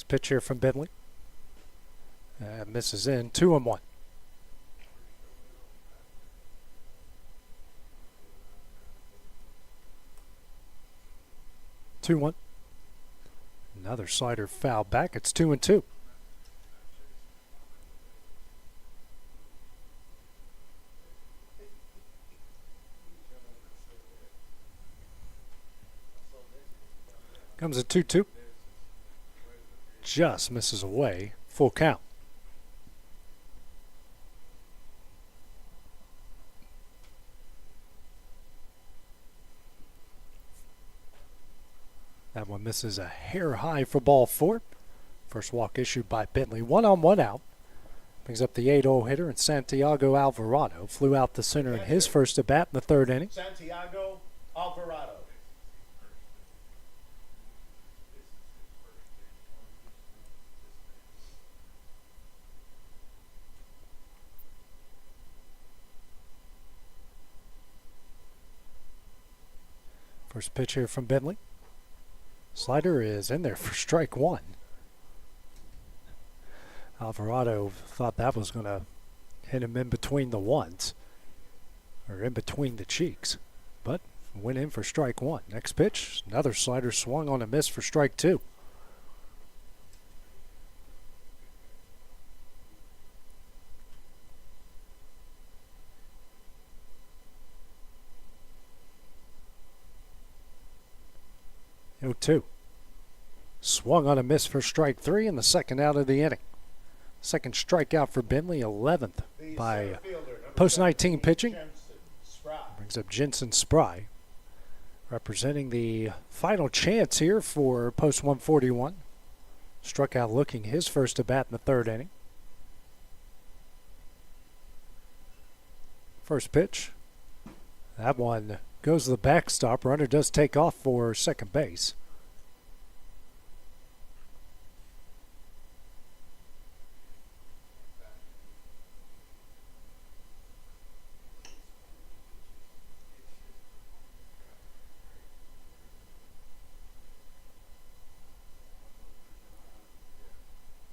Pitch here from Bentley. Misses in 2-1. Another slider foul back. It's 2-2. Comes a 2-2. Just misses away. Full count. That one misses a hair high for ball four. First walk issued by Bentley. 1-on-1 out. Brings up the 8-0 hitter, and Santiago Alvarado flew out the center in his first at bat in the third inning. Santiago Alvarado. First pitch here from Bentley. Slider is in there for strike one. Alvarado thought that was going to hit him in between the ones, or in between the cheeks, but went in for strike one. Next pitch, another slider swung on a miss for strike two. Oh, 2. Swung on a miss for strike three in the second out of the inning. Second strikeout for Bentley, 11th by post 19 pitching. Brings up Jensen Spry, representing the final chance here for post 141. Struck out looking his first at bat in the third inning. First pitch. That one goes to the backstop. Runner does take off for second base.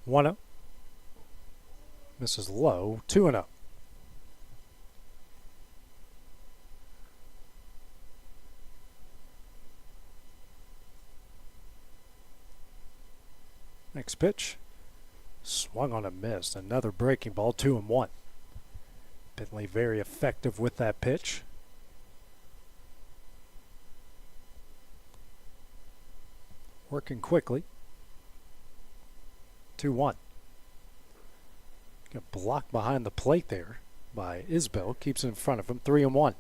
One up. Misses low. 2-0. Next pitch. Swung on a miss. Another breaking ball. 2-1. Bentley very effective with that pitch. Working quickly. 2-1. Got blocked behind the plate there by Isbell. Keeps it in front of him. 3-1.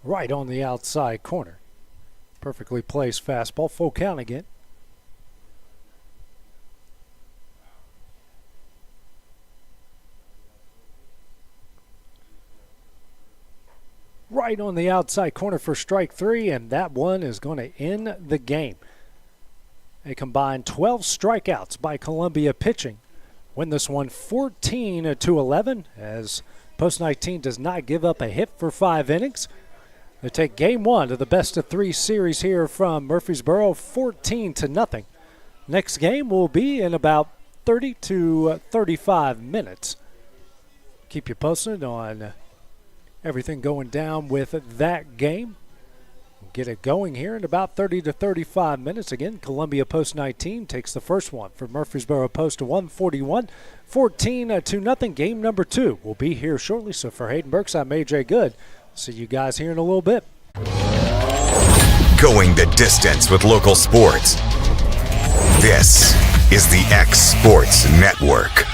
Right on the outside corner. Perfectly placed fastball. Full count again. Right on the outside corner for strike three, and that one is going to end the game. A combined 12 strikeouts by Columbia pitching. Win this one 14-11 as Post 19 does not give up a hit for 5 innings. They take game one of the best-of-3 series here from Murfreesboro, 14-0. Next game will be in about 30 to 35 minutes. Keep you posted on everything going down with that game. Get it going here in about 30 to 35 minutes. Again, Columbia Post 19 takes the first one for Murfreesboro Post 141. 14-0. Game number 2 will be here shortly. So for Hayden Burks, I'm AJ Good. See you guys here in a little bit. Going the distance with local sports. This is the X Sports Network.